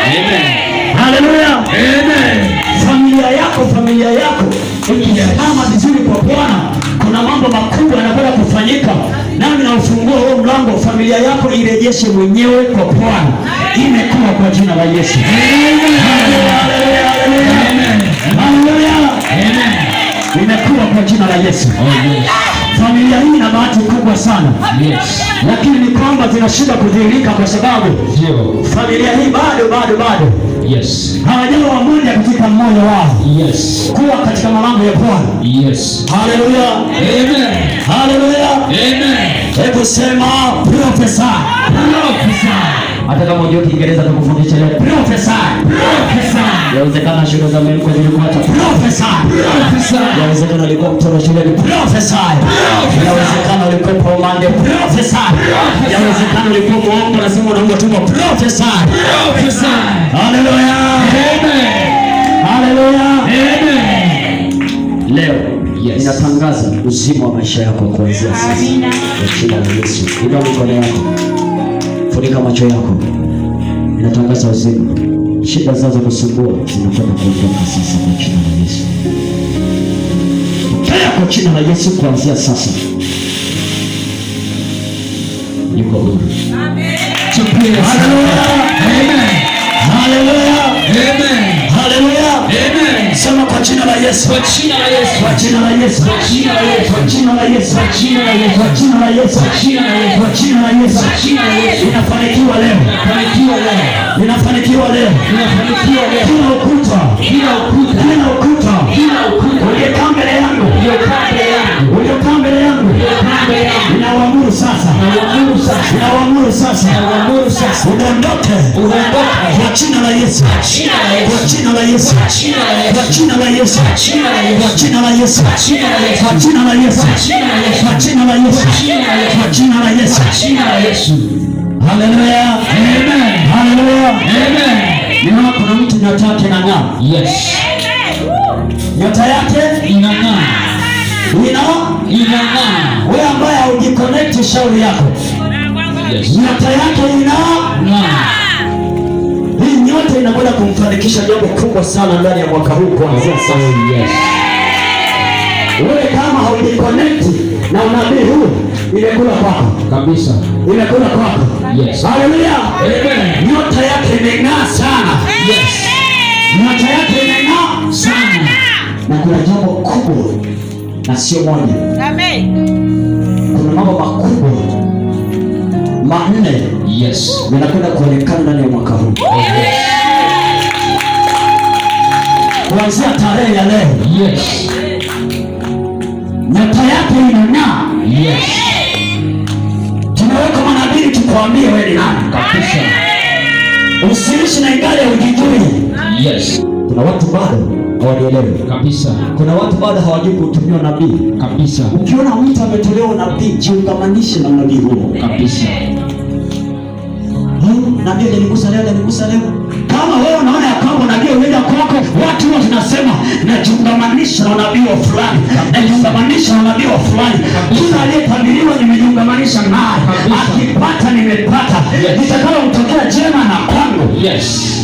Amen. Haleluya. Amen. Familia yako ikisimama vizuri kwa Bwana, kuna mambo makubwa yanakwenda kufanyika. Nami na ufungua huo mlango, familia yako irejeshe mwenyewe kwa Bwana. Imekuwa kwa jina la Yesu. Amen. Haleluya. Amen. Haleluya. Amen. Imekuwa kwa jina la Yesu. Familia hii ina bahati kubwa sana. Yes. Lakini ni kwamba zinashindwa kudhihirika kwa sababu familia hii bado yes, hawajawa wamoja katika mmoja wao. Yes. Kuwa katika malango ya Bwana. Yes. Haleluya. Amen. Haleluya. Amen. Hebu sema prophesy. Prophesy. Hata kama unajua Kiingereza tukufundisha leo prophesy. Prophesy. Yawezekana shule za Mungu zilikuacha prophesy. Prophesy. Yawezekana ulikuwa mtoto shule ni prophesy. Yawezekana ulikuwa pomande prophesy. Yawezekana ulikuwa muombe na simu unaomba tu prophesy. Prophesy. Haleluya. Amen. Haleluya. Amen. Leo ninatangaza uzima wa maisha yako kuanzia sasa. Kwa jina la Yesu. Inua mikono yako. Funika macho yako. Ninatangaza uzima. Shida zao za kusumbua zinakwenda kuondoka sasa kwa jina la Yesu. Pokea kwa jina la Yesu kuanzia sasa. Yuko huru. Amen. Haleluya. Amen. Haleluya. Amen. Sema kwa jina la Yesu. Kwa jina la Yesu. Kwa jina la Yesu. Kwa jina la Yesu. Kwa jina la Yesu. Kwa jina la Yesu. Kwa jina la Yesu. Kwa jina la Yesu. Kwa jina la Yesu. Kwa jina la Yesu. Inafanikiwa leo. Inafanikiwa leo. Inafanikiwa leo. Inafanikiwa leo. Kila ukuta. Kila ukuta. Kila ukuta. Kila ukuta. Uliokaa mbele yangu. Uliokaa mbele yangu. Uliokaa mbele yangu. Uliokaa mbele yangu. Ninawaamuru sasa. Ninawaamuru sasa. Ninawaamuru sasa. Ninawaamuru sasa. Uondoke. Uondoke. Kwa jina la Yesu. Kwa jina la Yesu. Kwa jina la Yesu. Kwa jina la Yesu. Kwa jina la Yesu. Kwa jina la Yesu. Kwa jina la Yesu. Kwa jina la Yesu. Kwa jina la Yesu. Kwa jina la Yesu. Kwa jina la Yesu. Haleluya. Amen. Haleluya. Amen. Ninaona kuna mtu nyota yake inang'aa. Yes. Nyota yake inang'aa. Inang'aa. Wewe ambaye hujiconnect shauri yako. Yes. Nyota yake inang'aa. Hii nyota inakwenda kumfanikisha jambo kubwa sana ndani ya mwaka huu kuanzia sasa. Yes. Wewe kama haujiconnect na unabii huu, imekula kwako kabisa. Imekula kwako. Yes. Haleluya. Amen. Nyota yake imeng'aa sana. Yes. Nyota yake imeng'aa sana. Na kuna jambo kubwa na sio moja. Amen. Kuna mambo makubwa manne. Yes. Yanakwenda kuonekana ndani ya mwaka huu. Yes. Kuanzia tarehe ya leo. Yes. Nyota yake inang'aa. Yes. Tunaweka manabii tukwambie wewe ni nani kabisa. Usiishi na ingali hujijui. Yes. Kuna watu bado hawaelewi kabisa. Kuna watu bado hawajui kutumia nabii kabisa. Ukiona mtu ametolewa nabii, jiungamanishe na nabii huo kabisa. Nabii alinigusa leo. Kama wewe unaona ya kwamba nabii unaenda kwako, watu wote tunasema najiungamanisha na nabii wa fulani. Najiungamanisha na nabii wa fulani. Kila aliyetabiriwa nimejiungamanisha naye. Akipata nimepata. Nitakalo mtokea jema na kwangu. Yes.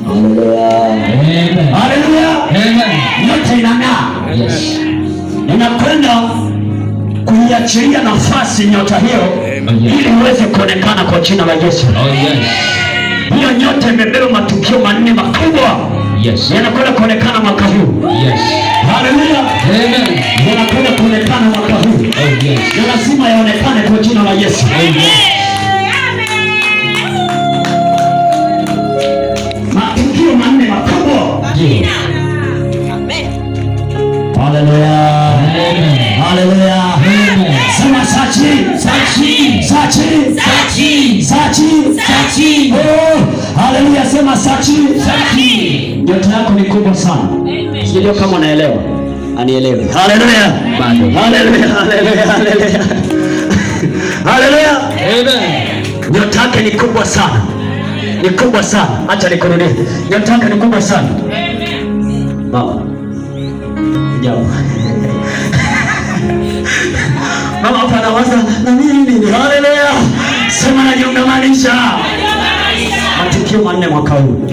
Haleluya. Amen. Haleluya. Amen. Nyota inang'aa. Yes. Ninakwenda kuiachilia nafasi nyota hiyo ili uweze kuonekana kwa jina la Yesu. Oh yes. Hiyo nyota imebeba matukio manne makubwa. Yes. Yanakwenda kuonekana mwaka huu. Yes. Haleluya. Amen. Yanakwenda kuonekana mwaka huu. Oh yes. Na lazima yaonekane kwa jina la Yesu. Oh yes. Matukio manne makubwa. Amen. Haleluya. Amen. Haleluya. Amen. Sema sachi. Oh, haleluya, sema sachi. Nyota yako ni kubwa sana. Sio kama unaelewa. Anielewe. Haleluya. Haleluya. Haleluya. Amen. Nyota yake ni kubwa sana. Ni kubwa sana. Acha nikurudie. Nyota yake ni kubwa sana. Amen. Baba. Jambo. Mama hapa anawaza na nini? Haleluya. Sema najiungamanisha. Matukio manne mwaka huu.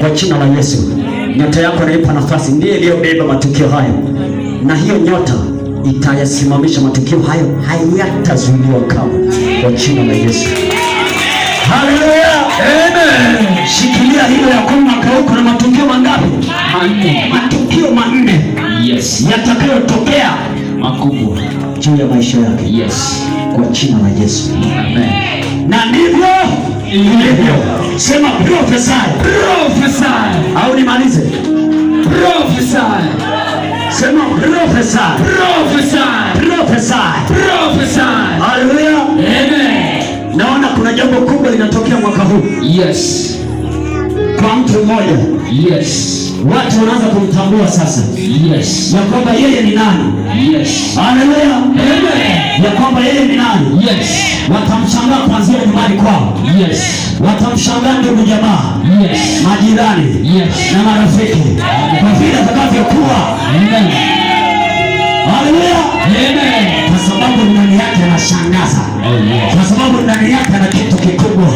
Kwa jina la Yesu. Nyota yako inaipa nafasi, ndiye iliyobeba matukio hayo. Na hiyo nyota itayasimamisha matukio hayo, hayatazuiliwa kamwe kwa jina la Yesu. Haleluya. Amen. Shikilia hilo ya kwamba mwaka huu kuna matukio mangapi? Manne. Matukio manne. Yes. Yatakayotokea makubwa juu ya maisha yake. Yes. Kwa jina la Yesu. Amen. Na ndivyo ilivyo. Sema prophesy. Au nimalize? Prophesy. Sema prophesy. Haleluya. Amen. Naona kuna jambo kubwa linatokea mwaka huu. Yes. Kwa mtu mmoja. Yes. Watu wanaanza kumtambua sasa. Yes. Ya kwamba yeye ni nani? Yes. Haleluya. Amen. Ya kwamba yeye ni nani? Yes. Watamshangaa kuanzia nyumbani kwao. Yes. Watamshangaa ndugu jamaa. Yes. Majirani. Yes. Na marafiki. Kwa vile atakavyokuwa. Amen. Haleluya. Amen. Kwa sababu ndani yake anashangaza. Kwa sababu ndani yake ana kitu kikubwa.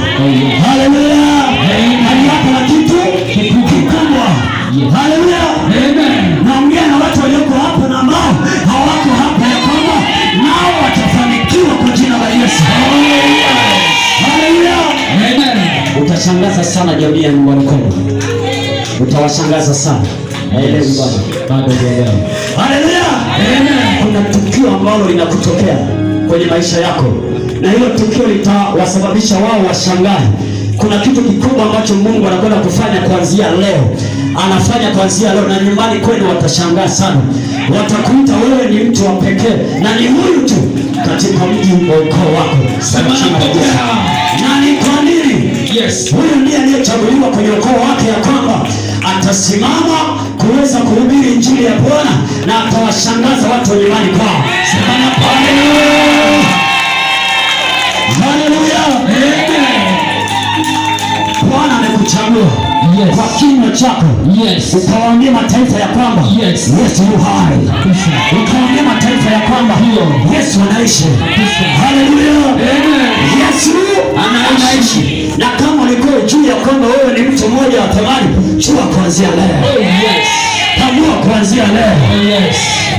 Haleluya. Ndani yake ana kitu kikubwa. Haleluya. Amen. Naongea na watu walioko hapa. utawashangaza sana jamii ya nyumbani kwenu, utawashangaza sana. Naelewi bwana, bado naelewa. Haleluya, amen. Kuna tukio ambalo linakutokea kwenye maisha yako, na hilo tukio litawasababisha wao washangae. Kuna kitu kikubwa ambacho Mungu anakwenda kufanya kuanzia leo, anafanya kuanzia leo, na nyumbani kwenu watashangaa sana. Watakuita wewe ni mtu wa pekee, na ni huyu tu katika mji wa ukoo wako. Na ni kwa nini? Yes, huyu ndiye aliyechaguliwa kwenye ukoo wake, ya kwamba atasimama kuweza kuhubiri injili ya Bwana na atawashangaza watu wa nyumbani kwao. Semana haleluya, haleluya, amen. Bwana amekuchagua. Yes. Kwa kinywa chako. Yes. Utawaambia mataifa ya kwamba yes, Yesu yu hai. Utawaambia mataifa ya kwamba Yesu anaishi. Haleluya. Amen. Yesu anaishi. Na kama ulikuwa juu ya kwamba wewe ni mtu mmoja wa thamani, jua kuanzia leo. Oh, yes. Tambua kuanzia leo. Oh, yes.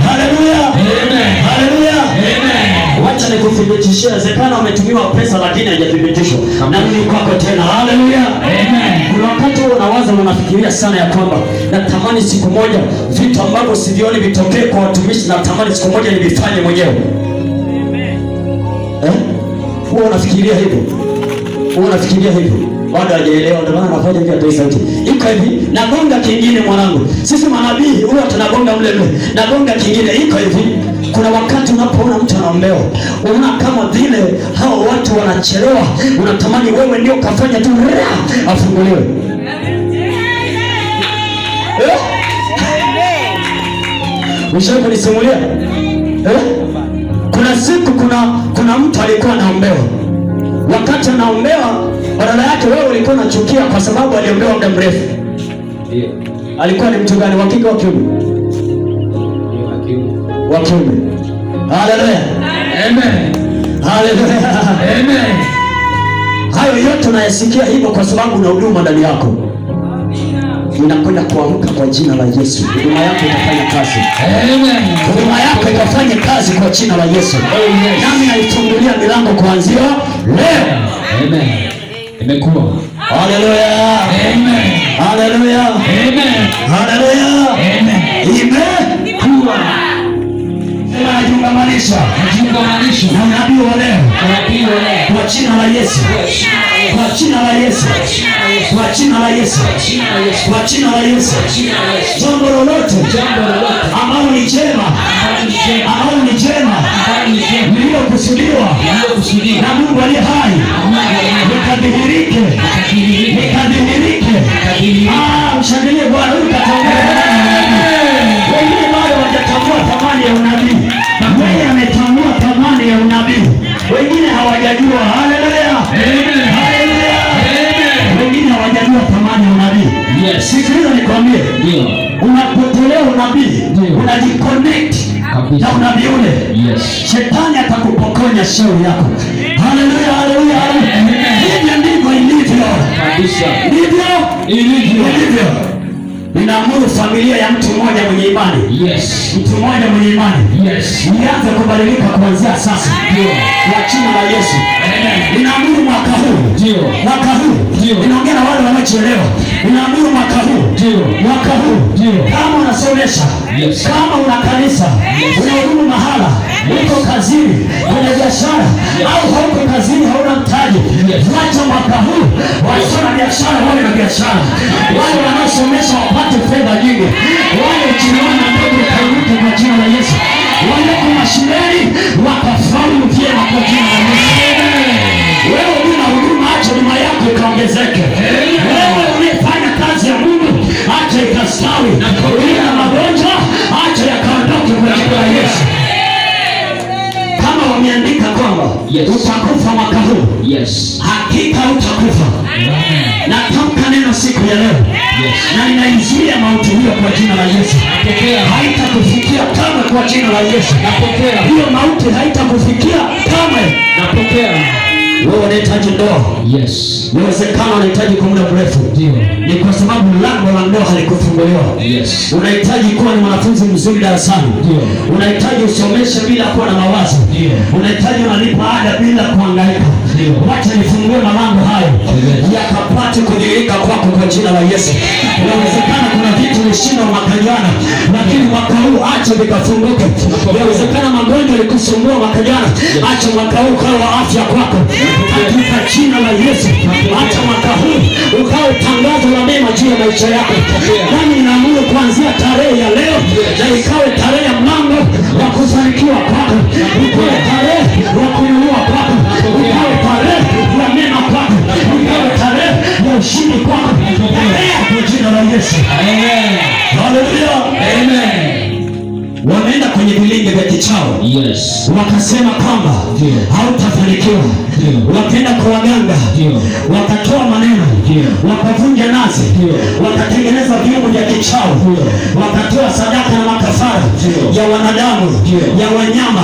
Haleluya. Amen. Haleluya. Amen. Wacha nikuthibitishie, inawezekana umetumiwa pesa lakini haijathibitishwa. Na mimi kwako tena. Haleluya. Amen. Kuna wakati unawaza na unafikiria sana ya kwamba natamani siku moja vitu ambavyo sivioni vitokee kwa watumishi, natamani siku moja nivifanye mwenyewe. Huwa unafikiria hivyo? Huwa unafikiria hivyo? Bado hajaelewa, ndio maana anafanya hivi, atoe sauti. Iko hivi, nagonga kingine mwanangu. Sisi manabii huwa tunagonga mle mle. Nagonga kingine, iko hivi. Kuna wakati unapoona mtu anaombewa, unaona kama vile hao watu wanachelewa, unatamani wewe ndio kafanya tu afunguliwe. Ushawahi kunisimulia? Kuna siku kuna mtu alikuwa anaombewa. Wakati anaombewa, badala yake wewe ulikuwa unachukia kwa sababu aliombewa muda mrefu. Ndio. Alikuwa ni mtu gani, wa kike au kiume? Wa kiume. Haleluya. Amen. Haleluya. Amen. Hayo yote unayasikia hivyo kwa sababu una huduma ndani yako. Inakwenda kuamka kwa jina la Yesu. Huduma yako itafanya kazi. Amen. Huduma yako itafanya kazi kwa jina la Yesu. Amen. Nami naifungulia milango kuanzia leo. Amen. Imekuwa. Haleluya. Amen. Haleluya. Amen. Haleluya. Amen. Imekuwa. Najiungamanisha na unabii wa leo kwa jina la Yesu, kwa jina la Yesu, kwa jina la Yesu, kwa jina la Yesu. Jambo lolote ambalo ni jema, ambalo ni jema lililokusudiwa na Mungu aliye hai likadhihirike, likadhihirike. Mshangilie Bwana. Huyu katambua. Wengine bado hawajatambua thamani ya unabii. Yeye ametambua thamani ya unabii, wengine hawajajua. Haleluya. Amen. Haleluya. Amen. Wengine hawajajua thamani ya unabii. Yes. Sikiliza nikwambie. Ndio. Unapotolea unabii, unajiconnect na unabii ule. Yes. Shetani atakupokonya shauri yako. Haleluya. Haleluya. Hivyo ndivyo ilivyo. Kabisa. Ndivyo ilivyo. Ninaamuru familia ya mtu mmoja mwenye imani. Yes. Mtu mmoja mwenye imani. Yes. Nianze kubadilika kuanzia sasa. Ndio. Kwa jina la Yesu. Amen. Ninaamuru mwaka huu. Ndio. Mwaka huu. Ndio. Ninaongea na wale wanaochelewa. Ninaamuru mwaka huu. Ndio. Mwaka huu. Ndio. Kama unasomesha, yes, kama una kanisa, yes, unahudumu mahala, uko kazini, kwenye biashara, yes, au hauko kazini, hauna mtaji, yes, wacha mwaka huu wafanya biashara, wawe na biashara. Wale wanaosomesha wapate fedha nyingi. Wale ukiona ndogo kainuke kwa jina la Yesu. Wale kwa mashuleni wakafaulu vyema kwa jina la Yesu. Wewe una huduma, acha huduma yako ikaongezeke. Wewe unafanya kazi ya Mungu, acha ikastawi. Una magonjwa, acha yakaondoke kwa jina la Yesu. Kama wameandika kwamba utakufa mwaka huu, yes, hakika utakufa. Natamka neno siku ya leo, yes, na ninaizuia mauti hiyo kwa jina la Yesu. Haitakufikia kamwe kwa jina la Yesu. Napokea hiyo mauti, haitakufikia kamwe. Napokea. Wewe unahitaji ndoa. Yes. Inawezekana unahitaji kwa muda mrefu. Ndio. Ni kwa sababu lango la ndoa halikufunguliwa. Yes. Unahitaji kuwa ni mwanafunzi mzuri darasani. Ndio. Unahitaji usomeshe bila kuwa na mawazo. Ndio. Unahitaji unalipa ada bila kuhangaika. Ndio. Wacha nifungue malango hayo. Yakapata vikapate kudhihirika kwako kwa jina la Yesu. Inawezekana kuna vitu ulishinda mwaka jana, lakini mwaka huu acha vikafunguke. Inawezekana magonjwa yalikusumbua mwaka jana, acha mwaka huu ukawa wa afya kwako katika jina la Yesu. Acha mwaka huu ukawa tangazo la mema juu ya maisha yako. Nami ninaamuru kuanzia tarehe ya leo na ikawe tarehe ya mlango wa kufanikiwa kwako, ikawe tarehe ya kuinua kwako, ikawe tarehe ya mema kwako, ikawe tarehe ya ushindi kwako kwa jina la Yesu. Amen. Haleluya. Amen. Wameenda kwenye vilinge vya kichawi. Yes. Wakasema kwamba hautafanikiwa. Wakaenda kwa waganga. Wakatoa maneno. Wakavunja nazi. Wakatengeneza viungo vya kichawi. Wakatoa sadaka na makafara ya wanadamu, ya wanyama,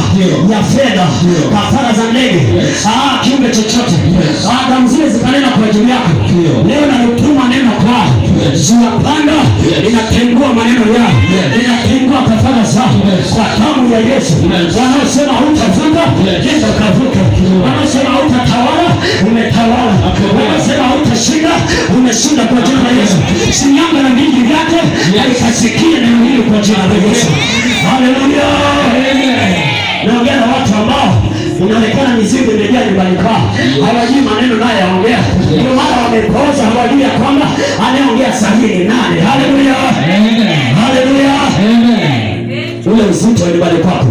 ya fedha, kafara za ndege, kiumbe chochote. Damu zile zikanena kwa ajili yako. Leo natuma neno kwao. Ziwa panda inatengua maneno yao. Inatengua kafara zao. Kwa damu ya Yesu. Wanaosema hutavuka, nenda ukavuka. Wanaosema hutatawala, umetawala. Wanaosema hutashinda, umeshinda kwa jina la Yesu. Shinyanga na vingi vyake haikasikia neno hili kwa jina la Yesu. Haleluya. Naongea na watu ambao inaonekana mizigo imejaa nyumbani kwao, hawajui maneno naye yaongea. Ndio maana wamepooza, hawajui ya kwamba anayeongea sahihi ni nani. Haleluya. Haleluya. Ule uzito wa nyumbani kwako,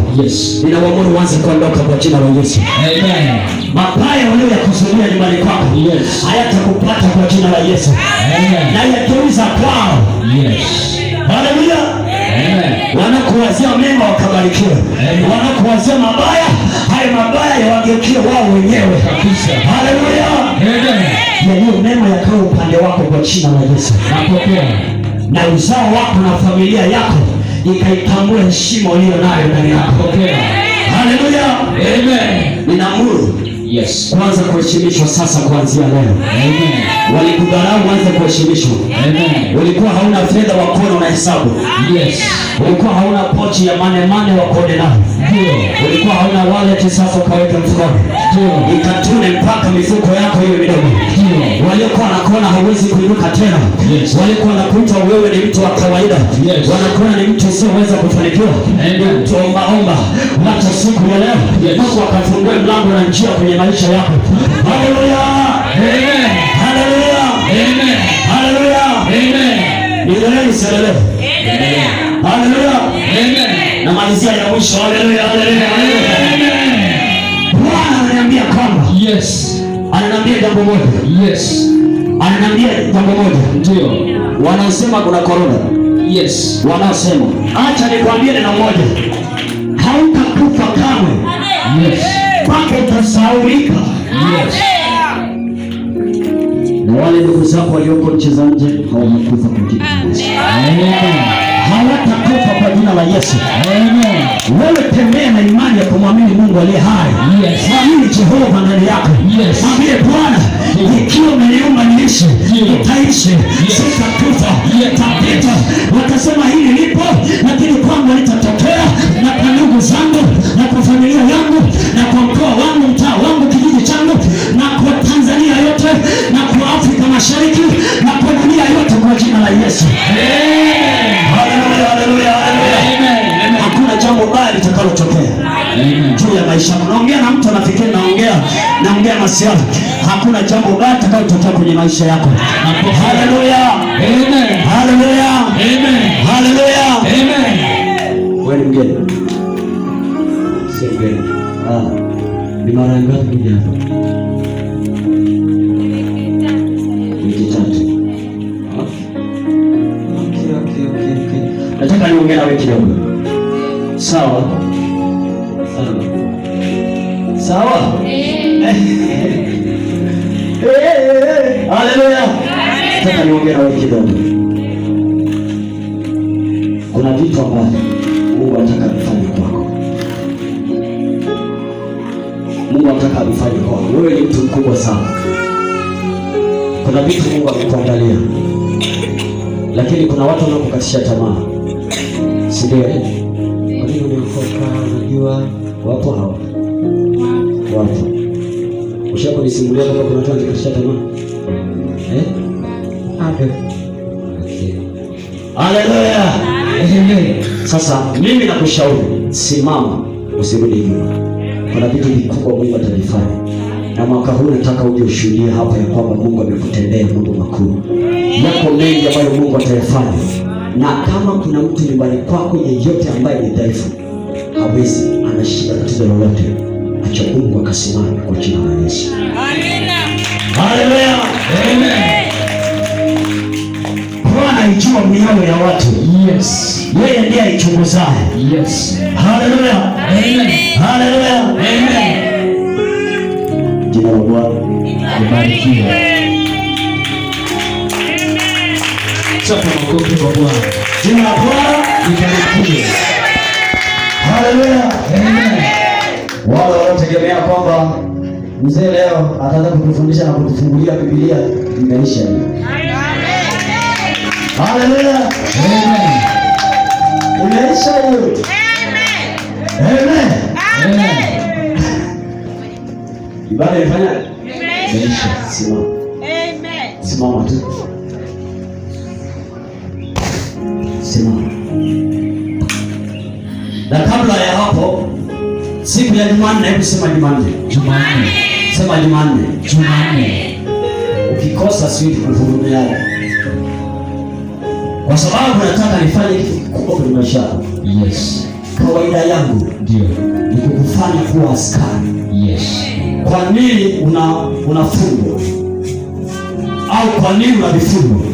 ninaamuru uanze kuondoka kwa jina la Yesu. Amen. Mabaya walioyakusudia nyumbani kwako hayatakupata kwa jina la Yesu. Amen. Na yateuza kwao. Haleluya. Wanakuwazia mema wakabarikiwa, wanakuwazia mabaya, hayo mabaya yawageukie wao wenyewe kabisa. Haleluya. Yaliyo mema yakawa upande wako kwa jina la Yesu. Napokea. Na uzao wako na familia yako ikaitambua heshima uliyo nayo ndani yako. Haleluya. Amen. Ninaamuru kwanza kuheshimishwa sasa kuanzia leo. Amen. Walikudharau, anza kuheshimishwa. Amen. Ulikuwa hauna fedha wa kuona unahesabu. Ulikuwa hauna pochi ya mane wa kuona nayo. Ulikuwa hauna wallet, sasa ukaweka mfukoni. Ikatune mpaka mifuko yako hiyo midogo. Waliokuwa wanakuona hauwezi kuinuka tena. Walikuwa wanakuita wewe ni mtu wa kawaida. Wanakuona ni mtu usiyeweza kufanikiwa. Mtu omba. Hata siku ya leo Mungu akafungue mlango na njia kwenye maisha yako. Haleluya. Amen. Haleluya. Amen. Haleluya. Amen. Niendelee salele. Amen. Haleluya. Amen. Na malizia ya mwisho. Haleluya. Amen. Bwana ananiambia kwamba ananiambia jambo moja. Ananiambia jambo moja. Ndio. Wanaosema kuna corona. Wanaosema. Acha nikwambie neno moja. Hautakufa kamwe. Mpaka utasahaulika. Na wale ndugu zako walioko nchi za nje hawatakufa kwa jina la Yesu. Hawatakufa kwa jina la Yesu. Wewe tembea na imani ya kumwamini Mungu aliye hai. Mwamini Jehova ndani yako. Mwambie Bwana, ikiwa umeniumba niishi, nitaishi, sitakufa, nitapita. Watasema hili lipo, lakini kwangu litatokea, na kwa ndugu zangu, na kwa familia yangu, na kwa mkoa wangu, mtaa wangu, kijiji changu, na kwa Tanzania yote, na kwa Afrika Mashariki, na kwa dunia yote kwa jina la Yesu. Haleluya, haleluya, haleluya. Hakuna jambo baya litakalotokea juu ya maisha yako. Naongea na mtu anafikiri naongea masiala. Hakuna jambo baya litakalotokea kwenye maisha yako. Haleluya. Amen. Haleluya. Amen. Haleluya. Amen. Wewe ni mgeni. Si mgeni. Ni mara ngapi kuja hapa? Wiki tatu. Okay. Nataka niongee na wewe kidogo. Sawa? Haleluya. Nataka niongee na wewe kidogo. Kuna vitu ambavyo Mungu anataka kufanya kwako. Mungu anataka kufanya kwako. Wewe ni mtu mkubwa sana. Kuna vitu Mungu amekuandalia. Lakini kuna watu wanaokukatisha tamaa. Si ndio? Kwa nini unaokoka? Unajua wapo hawa. Wapo. Ushakunisimulia kwamba kuna watu wanakatisha tamaa. Haleluya. Sasa mimi nakushauri, simama, usirudi nyuma. Kuna vitu vikubwa Mungu atalifanya. Na mwaka huu nataka uje ushuhudie hapa ya kwamba Mungu amekutendea mambo makuu. Yako mengi ambayo Mungu atayafanya. Na kama kuna mtu nyumbani kwako yeyote ambaye ni dhaifu, hawezi, ana shida, tatizo lolote, acha Mungu akasimame kwa jina la Yesu. Amina. Haleluya. Amen. Bwana anajua mioyo ya watu. Yes. Yeye ndiye aichunguzaye. Yes. Haleluya. Amen. Haleluya. Amen. Jina la Bwana libarikiwe. Chapa makofi kwa Bwana. Jina la Bwana libarikiwe. Haleluya. Amen. Wale wanaotegemea kwamba mzee leo ataanza kutufundisha na kutufungulia Biblia, imeisha hiyo. Haleluya. Amen. Imeisha hiyo. Amen. Amen. Ibada ifanya? Imeisha. Simama. Amen. Simama tu. Simama. Na kabla ya hapo, siku ya Jumanne, hebu sema Jumanne. Jumanne. Sema Jumanne. Jumanne. Ukikosa siwezi kuvumilia. Kwa sababu nataka nifanye kitu kikubwa kwenye maisha yako. Yes. Kawaida yangu ndio ni kukufanya kuwa askari. Yes. Kwa nini unafungwa? Au kwa nini una vifungo?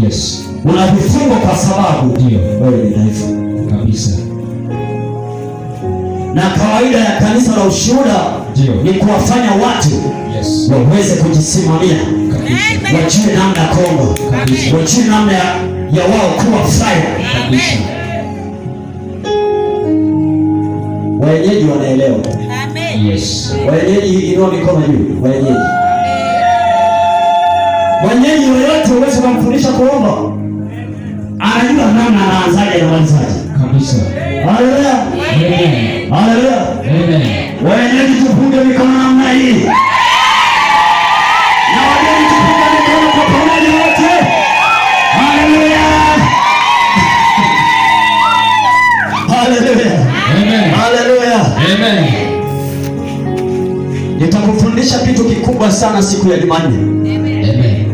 Yes. Una vifungo kwa sababu ndio wewe ni dhaifu kabisa. Na kawaida ya kanisa la Ushuhuda ni kuwafanya watu waweze kujisimamia kabisa. Wajue namna ya kuomba kabisa. Wajue namna ya wao kuwa fire kabisa. Wenyeji wanaelewa. Amen. Yes. Wenyeji inua mikono juu. Wenyeji. Wenyeji yoyote uweze kumfundisha kuomba, anajua namna anaanzaje na mwanzaje kabisa. Haleluya. Amen. Haleluya. Amen. Wenyeji tupunge mikono namna hii. Na wenyeji tupunge mikono kwa pamoja wote. Haleluya. Haleluya. Amen. Haleluya. Amen. Nitakufundisha kitu kikubwa sana siku ya Jumanne. Amen.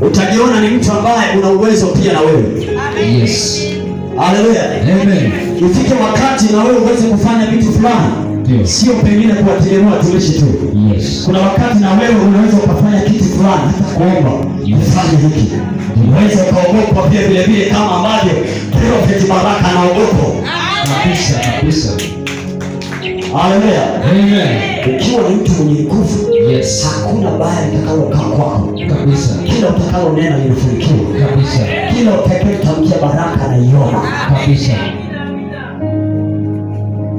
Utajiona ni mtu ambaye una uwezo pia na wewe. Yes. Haleluya. Amen. Ifike wakati na wewe uweze kufanya vitu fulani. Sio pengine kuwatelemua watumishi tu. Yes. Kuna wakati na wewe unaweza ukafanya kitu fulani, hata kuomba, ufanye hiki. Unaweza ukaogopa pia vile vile kama ambavyo Prophet Baraka anaogopa. Kabisa, kabisa. Haleluya. Amen. Ukiwa ni mtu mwenye nguvu, yes, hakuna baya litakalokaa kwako. Kabisa. Kila utakalo nena linafanikiwa. Kabisa. Kila utakayotamkia baraka na iona. Kabisa.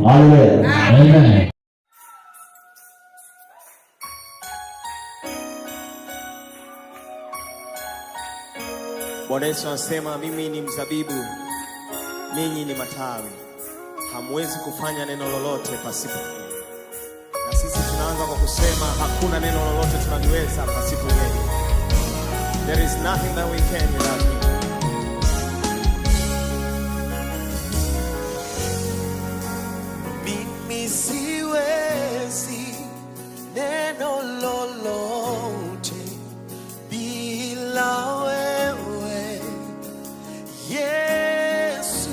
Haleluya. Amen. Bwana Yesu anasema mimi ni mzabibu, ninyi ni matawi. Hamwezi kufanya neno lolote pasipo mimi. Na sisi tunaanza kwa kusema hakuna neno lolote tunaliweza pasipo yeye. There is nothing that we can without him. Mimi siwezi neno lolote bila wewe Yesu.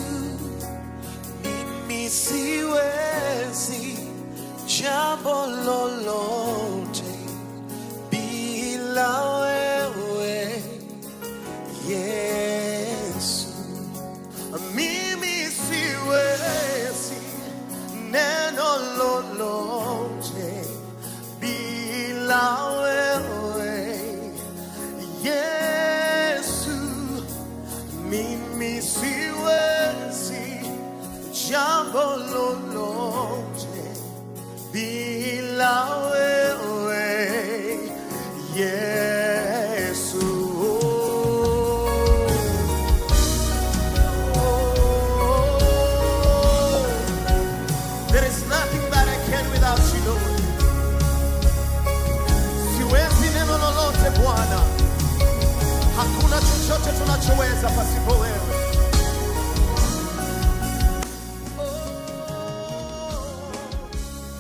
Mimi siwezi jambo lolote bila wewe Yesu. pasipo